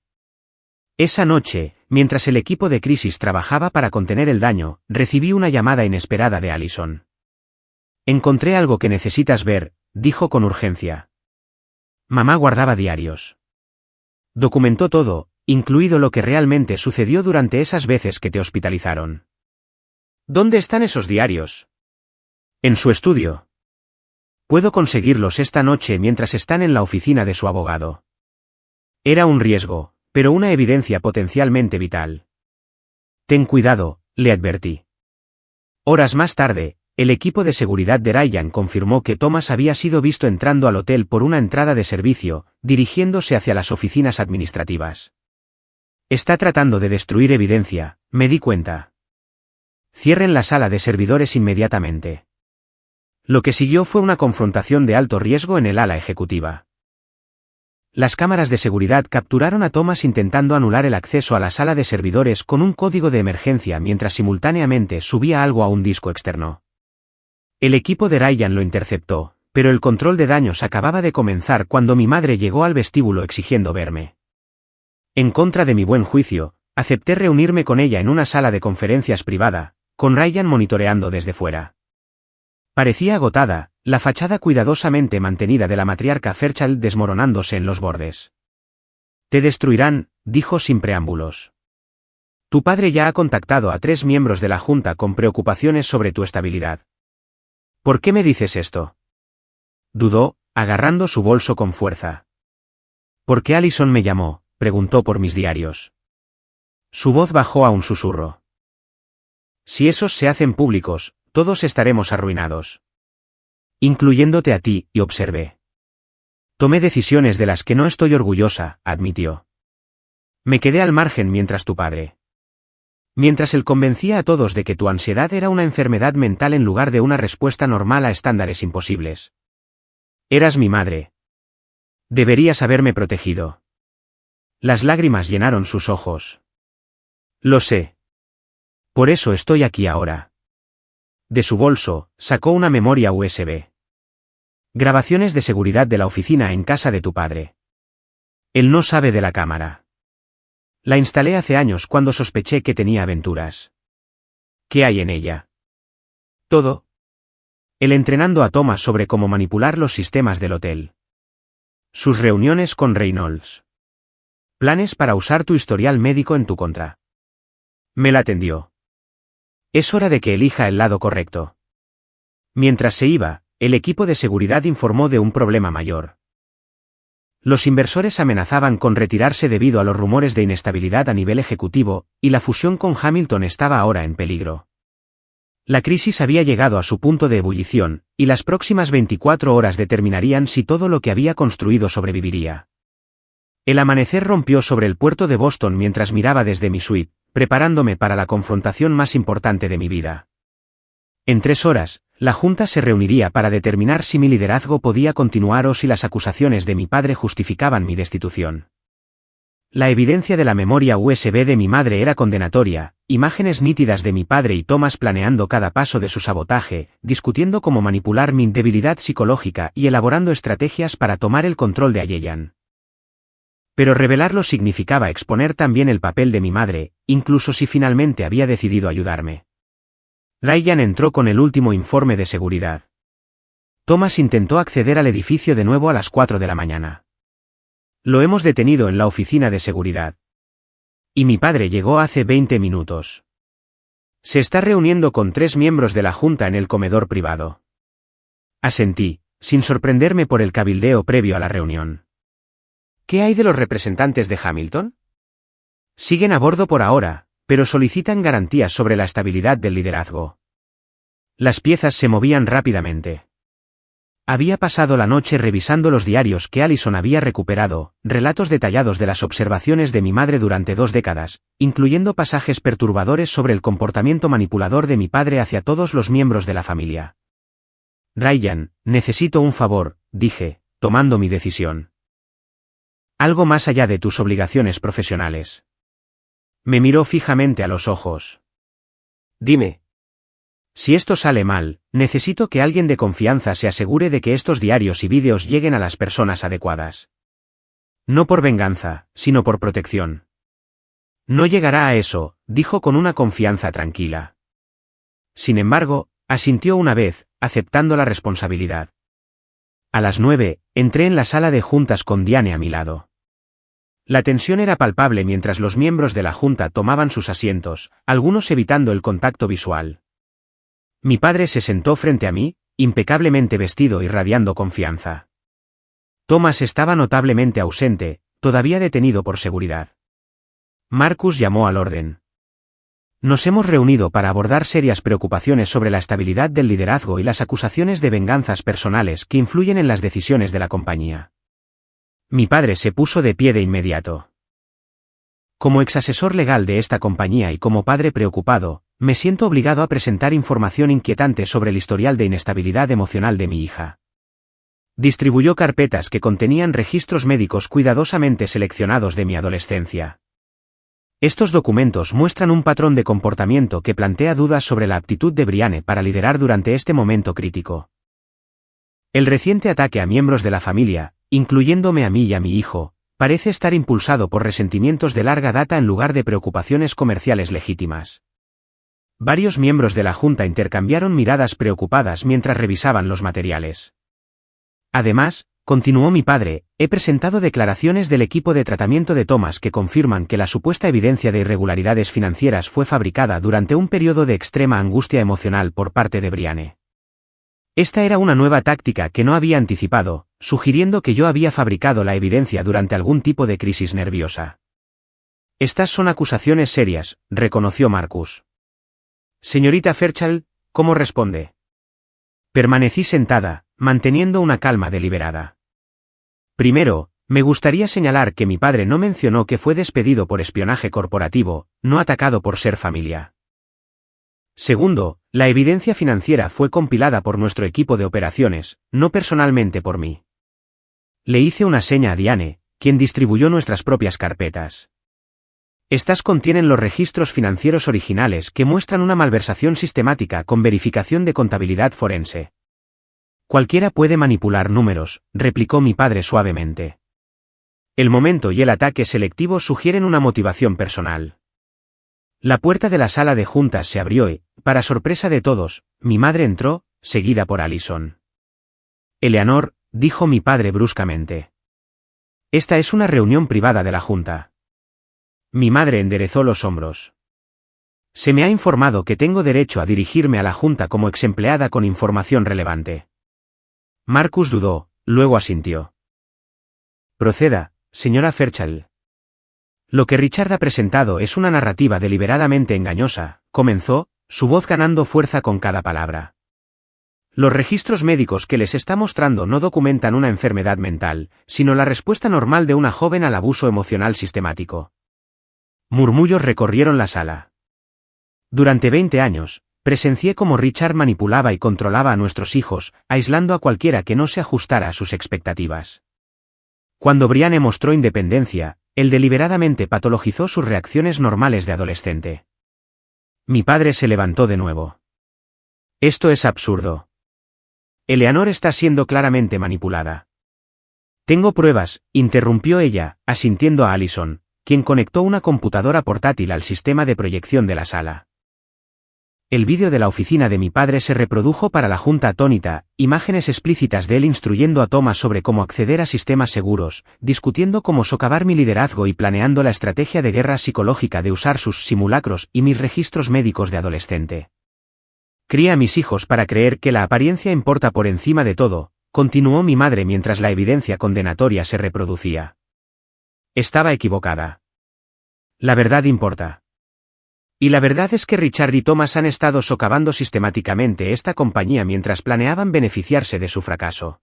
Esa noche, mientras el equipo de crisis trabajaba para contener el daño, recibí una llamada inesperada de Allison. Encontré algo que necesitas ver, dijo con urgencia. Mamá guardaba diarios. Documentó todo, incluido lo que realmente sucedió durante esas veces que te hospitalizaron. ¿Dónde están esos diarios? En su estudio. Puedo conseguirlos esta noche mientras están en la oficina de su abogado. Era un riesgo, pero una evidencia potencialmente vital. Ten cuidado, le advertí. Horas más tarde, el equipo de seguridad de Ryan confirmó que Thomas había sido visto entrando al hotel por una entrada de servicio, dirigiéndose hacia las oficinas administrativas. Está tratando de destruir evidencia, me di cuenta. Cierren la sala de servidores inmediatamente. Lo que siguió fue una confrontación de alto riesgo en el ala ejecutiva. Las cámaras de seguridad capturaron a Thomas intentando anular el acceso a la sala de servidores con un código de emergencia mientras simultáneamente subía algo a un disco externo. El equipo de Ryan lo interceptó, pero el control de daños acababa de comenzar cuando mi madre llegó al vestíbulo exigiendo verme. En contra de mi buen juicio, acepté reunirme con ella en una sala de conferencias privada, con Ryan monitoreando desde fuera. Parecía agotada, la fachada cuidadosamente mantenida de la matriarca Fairchild desmoronándose en los bordes. Te destruirán, dijo sin preámbulos. Tu padre ya ha contactado a 3 miembros de la Junta con preocupaciones sobre tu estabilidad. ¿Por qué me dices esto? Dudó, agarrando su bolso con fuerza. ¿Por qué Allison me llamó?, preguntó por mis diarios. Su voz bajó a un susurro. Si esos se hacen públicos, todos estaremos arruinados. Incluyéndote a ti, y observé. Tomé decisiones de las que no estoy orgullosa, admitió. Me quedé al margen mientras tu padre. Mientras él convencía a todos de que tu ansiedad era una enfermedad mental en lugar de una respuesta normal a estándares imposibles. Eras mi madre. Deberías haberme protegido. Las lágrimas llenaron sus ojos. Lo sé. Por eso estoy aquí ahora. De su bolso, sacó una memoria USB. Grabaciones de seguridad de la oficina en casa de tu padre. Él no sabe de la cámara. La instalé hace años cuando sospeché que tenía aventuras. ¿Qué hay en ella? Todo. Él entrenando a Thomas sobre cómo manipular los sistemas del hotel. Sus reuniones con Reynolds. Planes para usar tu historial médico en tu contra. Me la tendió. Es hora de que elija el lado correcto. Mientras se iba, el equipo de seguridad informó de un problema mayor. Los inversores amenazaban con retirarse debido a los rumores de inestabilidad a nivel ejecutivo, y la fusión con Hamilton estaba ahora en peligro. La crisis había llegado a su punto de ebullición, y las próximas 24 horas determinarían si todo lo que había construido sobreviviría. El amanecer rompió sobre el puerto de Boston mientras miraba desde mi suite, preparándome para la confrontación más importante de mi vida. En 3 horas, la Junta se reuniría para determinar si mi liderazgo podía continuar o si las acusaciones de mi padre justificaban mi destitución. La evidencia de la memoria USB de mi madre era condenatoria, imágenes nítidas de mi padre y Thomas planeando cada paso de su sabotaje, discutiendo cómo manipular mi debilidad psicológica y elaborando estrategias para tomar el control de Allegan. Pero revelarlo significaba exponer también el papel de mi madre, incluso si finalmente había decidido ayudarme. Ryan entró con el último informe de seguridad. Thomas intentó acceder al edificio de nuevo a las 4 de la mañana. Lo hemos detenido en la oficina de seguridad. Y mi padre llegó hace 20 minutos. Se está reuniendo con 3 miembros de la junta en el comedor privado. Asentí, sin sorprenderme por el cabildeo previo a la reunión. ¿Qué hay de los representantes de Hamilton? Siguen a bordo por ahora, pero solicitan garantías sobre la estabilidad del liderazgo. Las piezas se movían rápidamente. Había pasado la noche revisando los diarios que Allison había recuperado, relatos detallados de las observaciones de mi madre durante 2 décadas, incluyendo pasajes perturbadores sobre el comportamiento manipulador de mi padre hacia todos los miembros de la familia. Ryan, necesito un favor, dije, tomando mi decisión. Algo más allá de tus obligaciones profesionales. Me miró fijamente a los ojos. Dime. Si esto sale mal, necesito que alguien de confianza se asegure de que estos diarios y vídeos lleguen a las personas adecuadas. No por venganza, sino por protección. No llegará a eso, dijo con una confianza tranquila. Sin embargo, asintió una vez, aceptando la responsabilidad. A las 9, entré en la sala de juntas con Diane a mi lado. La tensión era palpable mientras los miembros de la junta tomaban sus asientos, algunos evitando el contacto visual. Mi padre se sentó frente a mí, impecablemente vestido y radiando confianza. Thomas estaba notablemente ausente, todavía detenido por seguridad. Marcus llamó al orden. Nos hemos reunido para abordar serias preocupaciones sobre la estabilidad del liderazgo y las acusaciones de venganzas personales que influyen en las decisiones de la compañía. Mi padre se puso de pie de inmediato. Como exasesor legal de esta compañía y como padre preocupado, me siento obligado a presentar información inquietante sobre el historial de inestabilidad emocional de mi hija. Distribuyó carpetas que contenían registros médicos cuidadosamente seleccionados de mi adolescencia. Estos documentos muestran un patrón de comportamiento que plantea dudas sobre la aptitud de Brianne para liderar durante este momento crítico. El reciente ataque a miembros de la familia, incluyéndome a mí y a mi hijo, parece estar impulsado por resentimientos de larga data en lugar de preocupaciones comerciales legítimas. Varios miembros de la junta intercambiaron miradas preocupadas mientras revisaban los materiales. Además, continuó mi padre, he presentado declaraciones del equipo de tratamiento de Thomas que confirman que la supuesta evidencia de irregularidades financieras fue fabricada durante un periodo de extrema angustia emocional por parte de Brianne. Esta era una nueva táctica que no había anticipado, sugiriendo que yo había fabricado la evidencia durante algún tipo de crisis nerviosa. Estas son acusaciones serias, reconoció Marcus. Señorita Fairchild, ¿cómo responde? Permanecí sentada, manteniendo una calma deliberada. Primero, me gustaría señalar que mi padre no mencionó que fue despedido por espionaje corporativo, no atacado por ser familia. Segundo, la evidencia financiera fue compilada por nuestro equipo de operaciones, no personalmente por mí. Le hice una seña a Diane, quien distribuyó nuestras propias carpetas. Estas contienen los registros financieros originales que muestran una malversación sistemática con verificación de contabilidad forense. Cualquiera puede manipular números, replicó mi padre suavemente. El momento y el ataque selectivo sugieren una motivación personal. La puerta de la sala de juntas se abrió y, para sorpresa de todos, mi madre entró, seguida por Allison. Eleanor, dijo mi padre bruscamente. Esta es una reunión privada de la junta. Mi madre enderezó los hombros. Se me ha informado que tengo derecho a dirigirme a la junta como exempleada con información relevante. Marcus dudó, luego asintió. Proceda, señora Fairchild. Lo que Richard ha presentado es una narrativa deliberadamente engañosa, comenzó, su voz ganando fuerza con cada palabra. Los registros médicos que les está mostrando no documentan una enfermedad mental, sino la respuesta normal de una joven al abuso emocional sistemático. Murmullos recorrieron la sala. Durante 20 años, presencié cómo Richard manipulaba y controlaba a nuestros hijos, aislando a cualquiera que no se ajustara a sus expectativas. Cuando Brianne mostró independencia, él deliberadamente patologizó sus reacciones normales de adolescente. Mi padre se levantó de nuevo. Esto es absurdo. Eleanor está siendo claramente manipulada. Tengo pruebas, interrumpió ella, asintiendo a Allison, quien conectó una computadora portátil al sistema de proyección de la sala. El vídeo de la oficina de mi padre se reprodujo para la junta atónita, imágenes explícitas de él instruyendo a Thomas sobre cómo acceder a sistemas seguros, discutiendo cómo socavar mi liderazgo y planeando la estrategia de guerra psicológica de usar sus simulacros y mis registros médicos de adolescente. Cría a mis hijos para creer que la apariencia importa por encima de todo, continuó mi madre mientras la evidencia condenatoria se reproducía. Estaba equivocada. La verdad importa. Y la verdad es que Richard y Thomas han estado socavando sistemáticamente esta compañía mientras planeaban beneficiarse de su fracaso.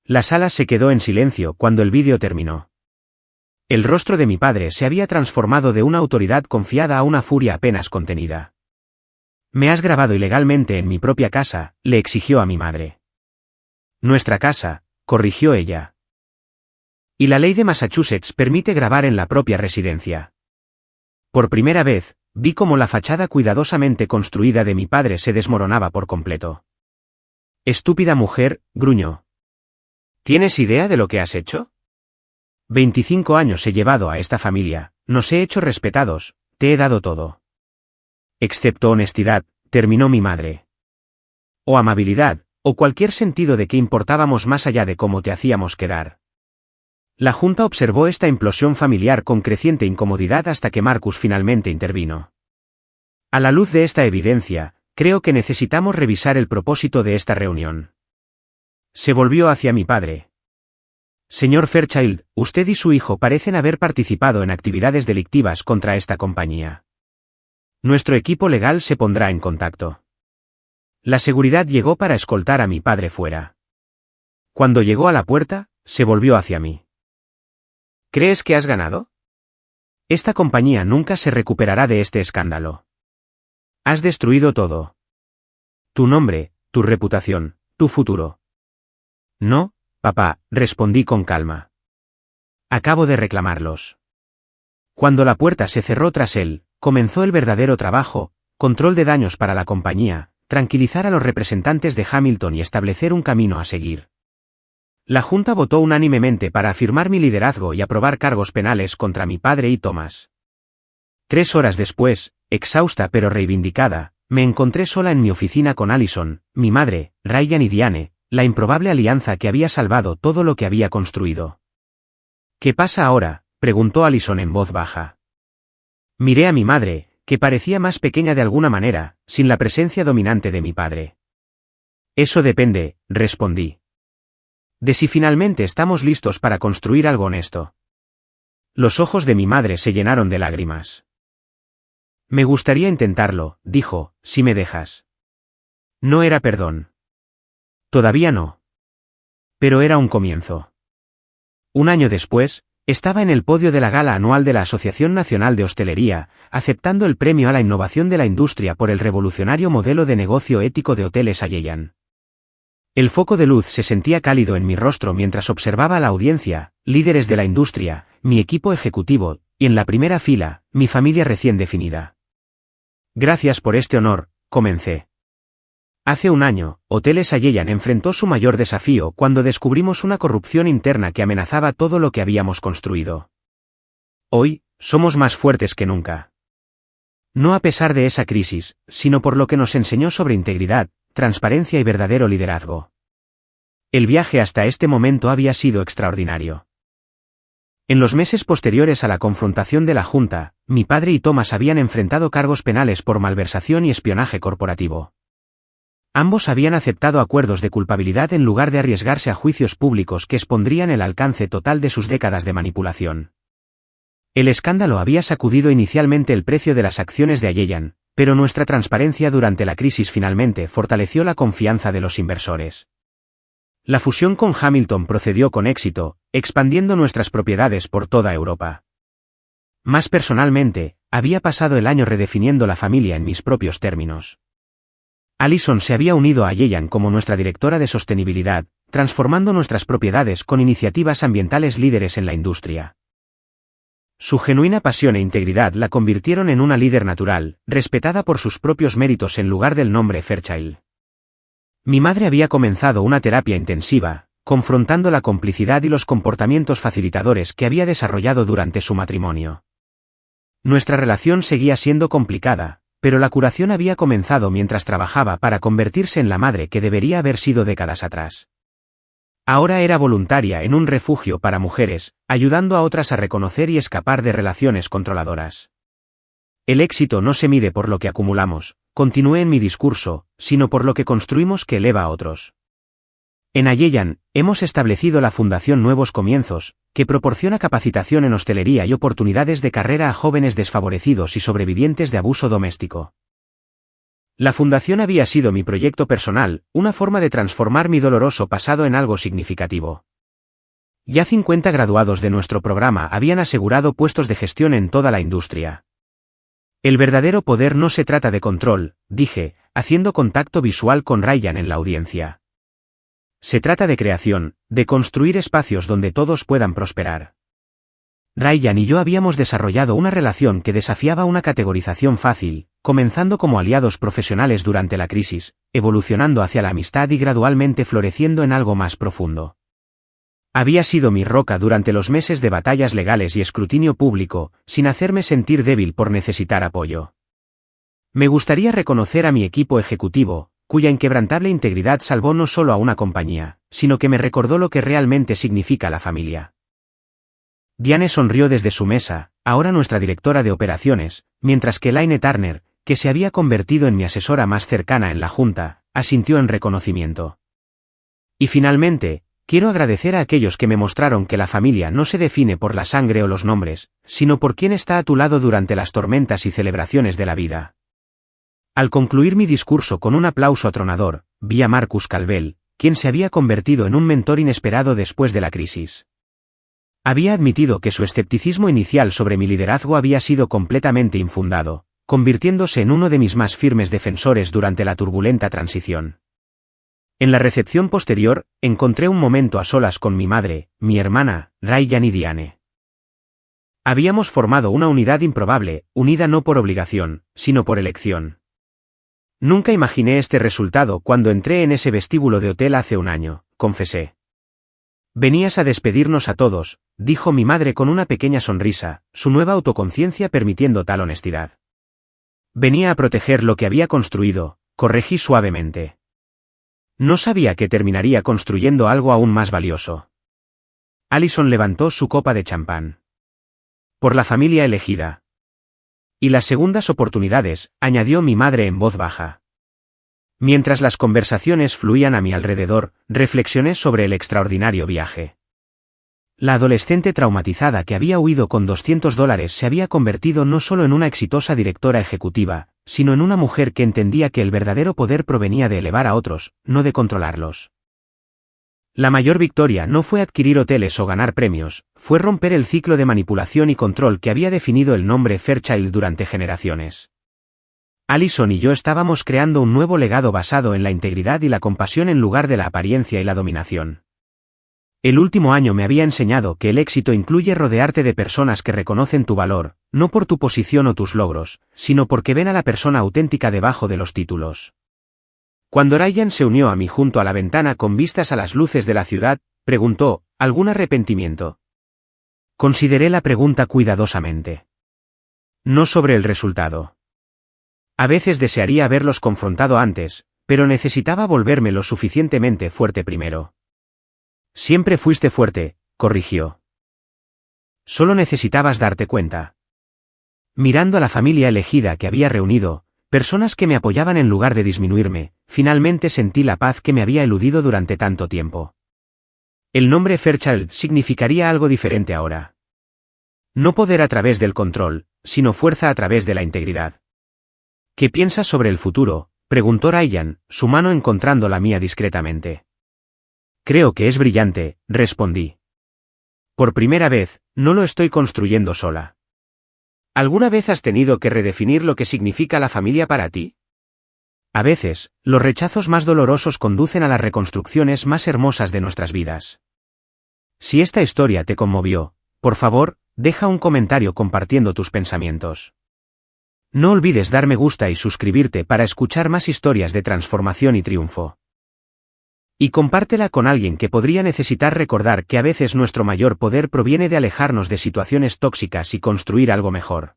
La sala se quedó en silencio cuando el vídeo terminó. El rostro de mi padre se había transformado de una autoridad confiada a una furia apenas contenida. «Me has grabado ilegalmente en mi propia casa», le exigió a mi madre. «Nuestra casa», corrigió ella. «Y la ley de Massachusetts permite grabar en la propia residencia». Por primera vez, vi cómo la fachada cuidadosamente construida de mi padre se desmoronaba por completo. «Estúpida mujer», gruñó. «¿Tienes idea de lo que has hecho? 25 años he llevado a esta familia, nos he hecho respetados, te he dado todo. Excepto honestidad», terminó mi madre. «O amabilidad, o cualquier sentido de que importábamos más allá de cómo te hacíamos quedar». La junta observó esta implosión familiar con creciente incomodidad hasta que Marcus finalmente intervino. «A la luz de esta evidencia, creo que necesitamos revisar el propósito de esta reunión». Se volvió hacia mi padre. «Señor Fairchild, usted y su hijo parecen haber participado en actividades delictivas contra esta compañía. Nuestro equipo legal se pondrá en contacto». La seguridad llegó para escoltar a mi padre fuera. Cuando llegó a la puerta, se volvió hacia mí. «¿Crees que has ganado? Esta compañía nunca se recuperará de este escándalo. Has destruido todo. Tu nombre, tu reputación, tu futuro». «No, papá», respondí con calma. «Acabo de reclamarlos». Cuando la puerta se cerró tras él, comenzó el verdadero trabajo: control de daños para la compañía, tranquilizar a los representantes de Hamilton y establecer un camino a seguir. La Junta votó unánimemente para afirmar mi liderazgo y aprobar cargos penales contra mi padre y Thomas. 3 horas después, exhausta pero reivindicada, me encontré sola en mi oficina con Allison, mi madre, Ryan y Diane, la improbable alianza que había salvado todo lo que había construido. «¿Qué pasa ahora?», preguntó Allison en voz baja. Miré a mi madre, que parecía más pequeña de alguna manera, sin la presencia dominante de mi padre. «Eso depende», respondí. «De si finalmente estamos listos para construir algo honesto». Los ojos de mi madre se llenaron de lágrimas. «Me gustaría intentarlo», dijo, «si me dejas». No era perdón. Todavía no. Pero era un comienzo. Un año después, estaba en el podio de la gala anual de la Asociación Nacional de Hostelería, aceptando el premio a la innovación de la industria por el revolucionario modelo de negocio ético de hoteles Allegiant. El foco de luz se sentía cálido en mi rostro mientras observaba a la audiencia, líderes de la industria, mi equipo ejecutivo, y en la primera fila, mi familia recién definida. «Gracias por este honor», comencé. Hace un año, Hoteles Allegiant enfrentó su mayor desafío cuando descubrimos una corrupción interna que amenazaba todo lo que habíamos construido. Hoy, somos más fuertes que nunca. No a pesar de esa crisis, sino por lo que nos enseñó sobre integridad, transparencia y verdadero liderazgo. El viaje hasta este momento había sido extraordinario. En los meses posteriores a la confrontación de la Junta, mi padre y Thomas habían enfrentado cargos penales por malversación y espionaje corporativo. Ambos habían aceptado acuerdos de culpabilidad en lugar de arriesgarse a juicios públicos que expondrían el alcance total de sus décadas de manipulación. El escándalo había sacudido inicialmente el precio de las acciones de Allegiant, pero nuestra transparencia durante la crisis finalmente fortaleció la confianza de los inversores. La fusión con Hamilton procedió con éxito, expandiendo nuestras propiedades por toda Europa. Más personalmente, había pasado el año redefiniendo la familia en mis propios términos. Allison se había unido a Allegiant como nuestra directora de sostenibilidad, transformando nuestras propiedades con iniciativas ambientales líderes en la industria. Su genuina pasión e integridad la convirtieron en una líder natural, respetada por sus propios méritos en lugar del nombre Fairchild. Mi madre había comenzado una terapia intensiva, confrontando la complicidad y los comportamientos facilitadores que había desarrollado durante su matrimonio. Nuestra relación seguía siendo complicada, pero la curación había comenzado mientras trabajaba para convertirse en la madre que debería haber sido décadas atrás. Ahora era voluntaria en un refugio para mujeres, ayudando a otras a reconocer y escapar de relaciones controladoras. El éxito no se mide por lo que acumulamos, continué en mi discurso, sino por lo que construimos que eleva a otros. En Ayeyan, hemos establecido la Fundación Nuevos Comienzos, que proporciona capacitación en hostelería y oportunidades de carrera a jóvenes desfavorecidos y sobrevivientes de abuso doméstico. La fundación había sido mi proyecto personal, una forma de transformar mi doloroso pasado en algo significativo. Ya 50 graduados de nuestro programa habían asegurado puestos de gestión en toda la industria. El verdadero poder no se trata de control, dije, haciendo contacto visual con Ryan en la audiencia. Se trata de creación, de construir espacios donde todos puedan prosperar. Ryan y yo habíamos desarrollado una relación que desafiaba una categorización fácil, comenzando como aliados profesionales durante la crisis, evolucionando hacia la amistad y gradualmente floreciendo en algo más profundo. Había sido mi roca durante los meses de batallas legales y escrutinio público, sin hacerme sentir débil por necesitar apoyo. Me gustaría reconocer a mi equipo ejecutivo, cuya inquebrantable integridad salvó no solo a una compañía, sino que me recordó lo que realmente significa la familia. Diane sonrió desde su mesa, ahora nuestra directora de operaciones, mientras que Elaine Turner, que se había convertido en mi asesora más cercana en la junta, asintió en reconocimiento. Y finalmente, quiero agradecer a aquellos que me mostraron que la familia no se define por la sangre o los nombres, sino por quién está a tu lado durante las tormentas y celebraciones de la vida. Al concluir mi discurso con un aplauso atronador, vi a Marcus Calvel, quien se había convertido en un mentor inesperado después de la crisis. Había admitido que su escepticismo inicial sobre mi liderazgo había sido completamente infundado, convirtiéndose en uno de mis más firmes defensores durante la turbulenta transición. En la recepción posterior, encontré un momento a solas con mi madre, mi hermana, Ryan y Diane. Habíamos formado una unidad improbable, unida no por obligación, sino por elección. Nunca imaginé este resultado cuando entré en ese vestíbulo de hotel hace un año, confesé. Venías a despedirnos a todos, dijo mi madre con una pequeña sonrisa, su nueva autoconciencia permitiendo tal honestidad. Venía a proteger lo que había construido, corregí suavemente. No sabía que terminaría construyendo algo aún más valioso. Allison levantó su copa de champán. Por la familia elegida. Y las segundas oportunidades, añadió mi madre en voz baja. Mientras las conversaciones fluían a mi alrededor, reflexioné sobre el extraordinario viaje. La adolescente traumatizada que había huido con $200 se había convertido no solo en una exitosa directora ejecutiva, sino en una mujer que entendía que el verdadero poder provenía de elevar a otros, no de controlarlos. La mayor victoria no fue adquirir hoteles o ganar premios, fue romper el ciclo de manipulación y control que había definido el nombre Fairchild durante generaciones. Allison y yo estábamos creando un nuevo legado basado en la integridad y la compasión en lugar de la apariencia y la dominación. El último año me había enseñado que el éxito incluye rodearte de personas que reconocen tu valor, no por tu posición o tus logros, sino porque ven a la persona auténtica debajo de los títulos. Cuando Ryan se unió a mí junto a la ventana con vistas a las luces de la ciudad, preguntó, ¿algún arrepentimiento? Consideré la pregunta cuidadosamente. No sobre el resultado. A veces desearía haberlos confrontado antes, pero necesitaba volverme lo suficientemente fuerte primero. Siempre fuiste fuerte, corrigió. Solo necesitabas darte cuenta. Mirando a la familia elegida que había reunido, personas que me apoyaban en lugar de disminuirme, finalmente sentí la paz que me había eludido durante tanto tiempo. El nombre Fairchild significaría algo diferente ahora. No poder a través del control, sino fuerza a través de la integridad. ¿Qué piensas sobre el futuro?, preguntó Ryan, su mano encontrando la mía discretamente. Creo que es brillante, respondí. Por primera vez, no lo estoy construyendo sola. ¿Alguna vez has tenido que redefinir lo que significa la familia para ti? A veces, los rechazos más dolorosos conducen a las reconstrucciones más hermosas de nuestras vidas. Si esta historia te conmovió, por favor, deja un comentario compartiendo tus pensamientos. No olvides dar me gusta y suscribirte para escuchar más historias de transformación y triunfo. Y compártela con alguien que podría necesitar recordar que a veces nuestro mayor poder proviene de alejarnos de situaciones tóxicas y construir algo mejor.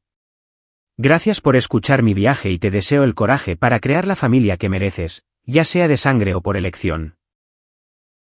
Gracias por escuchar mi viaje y te deseo el coraje para crear la familia que mereces, ya sea de sangre o por elección.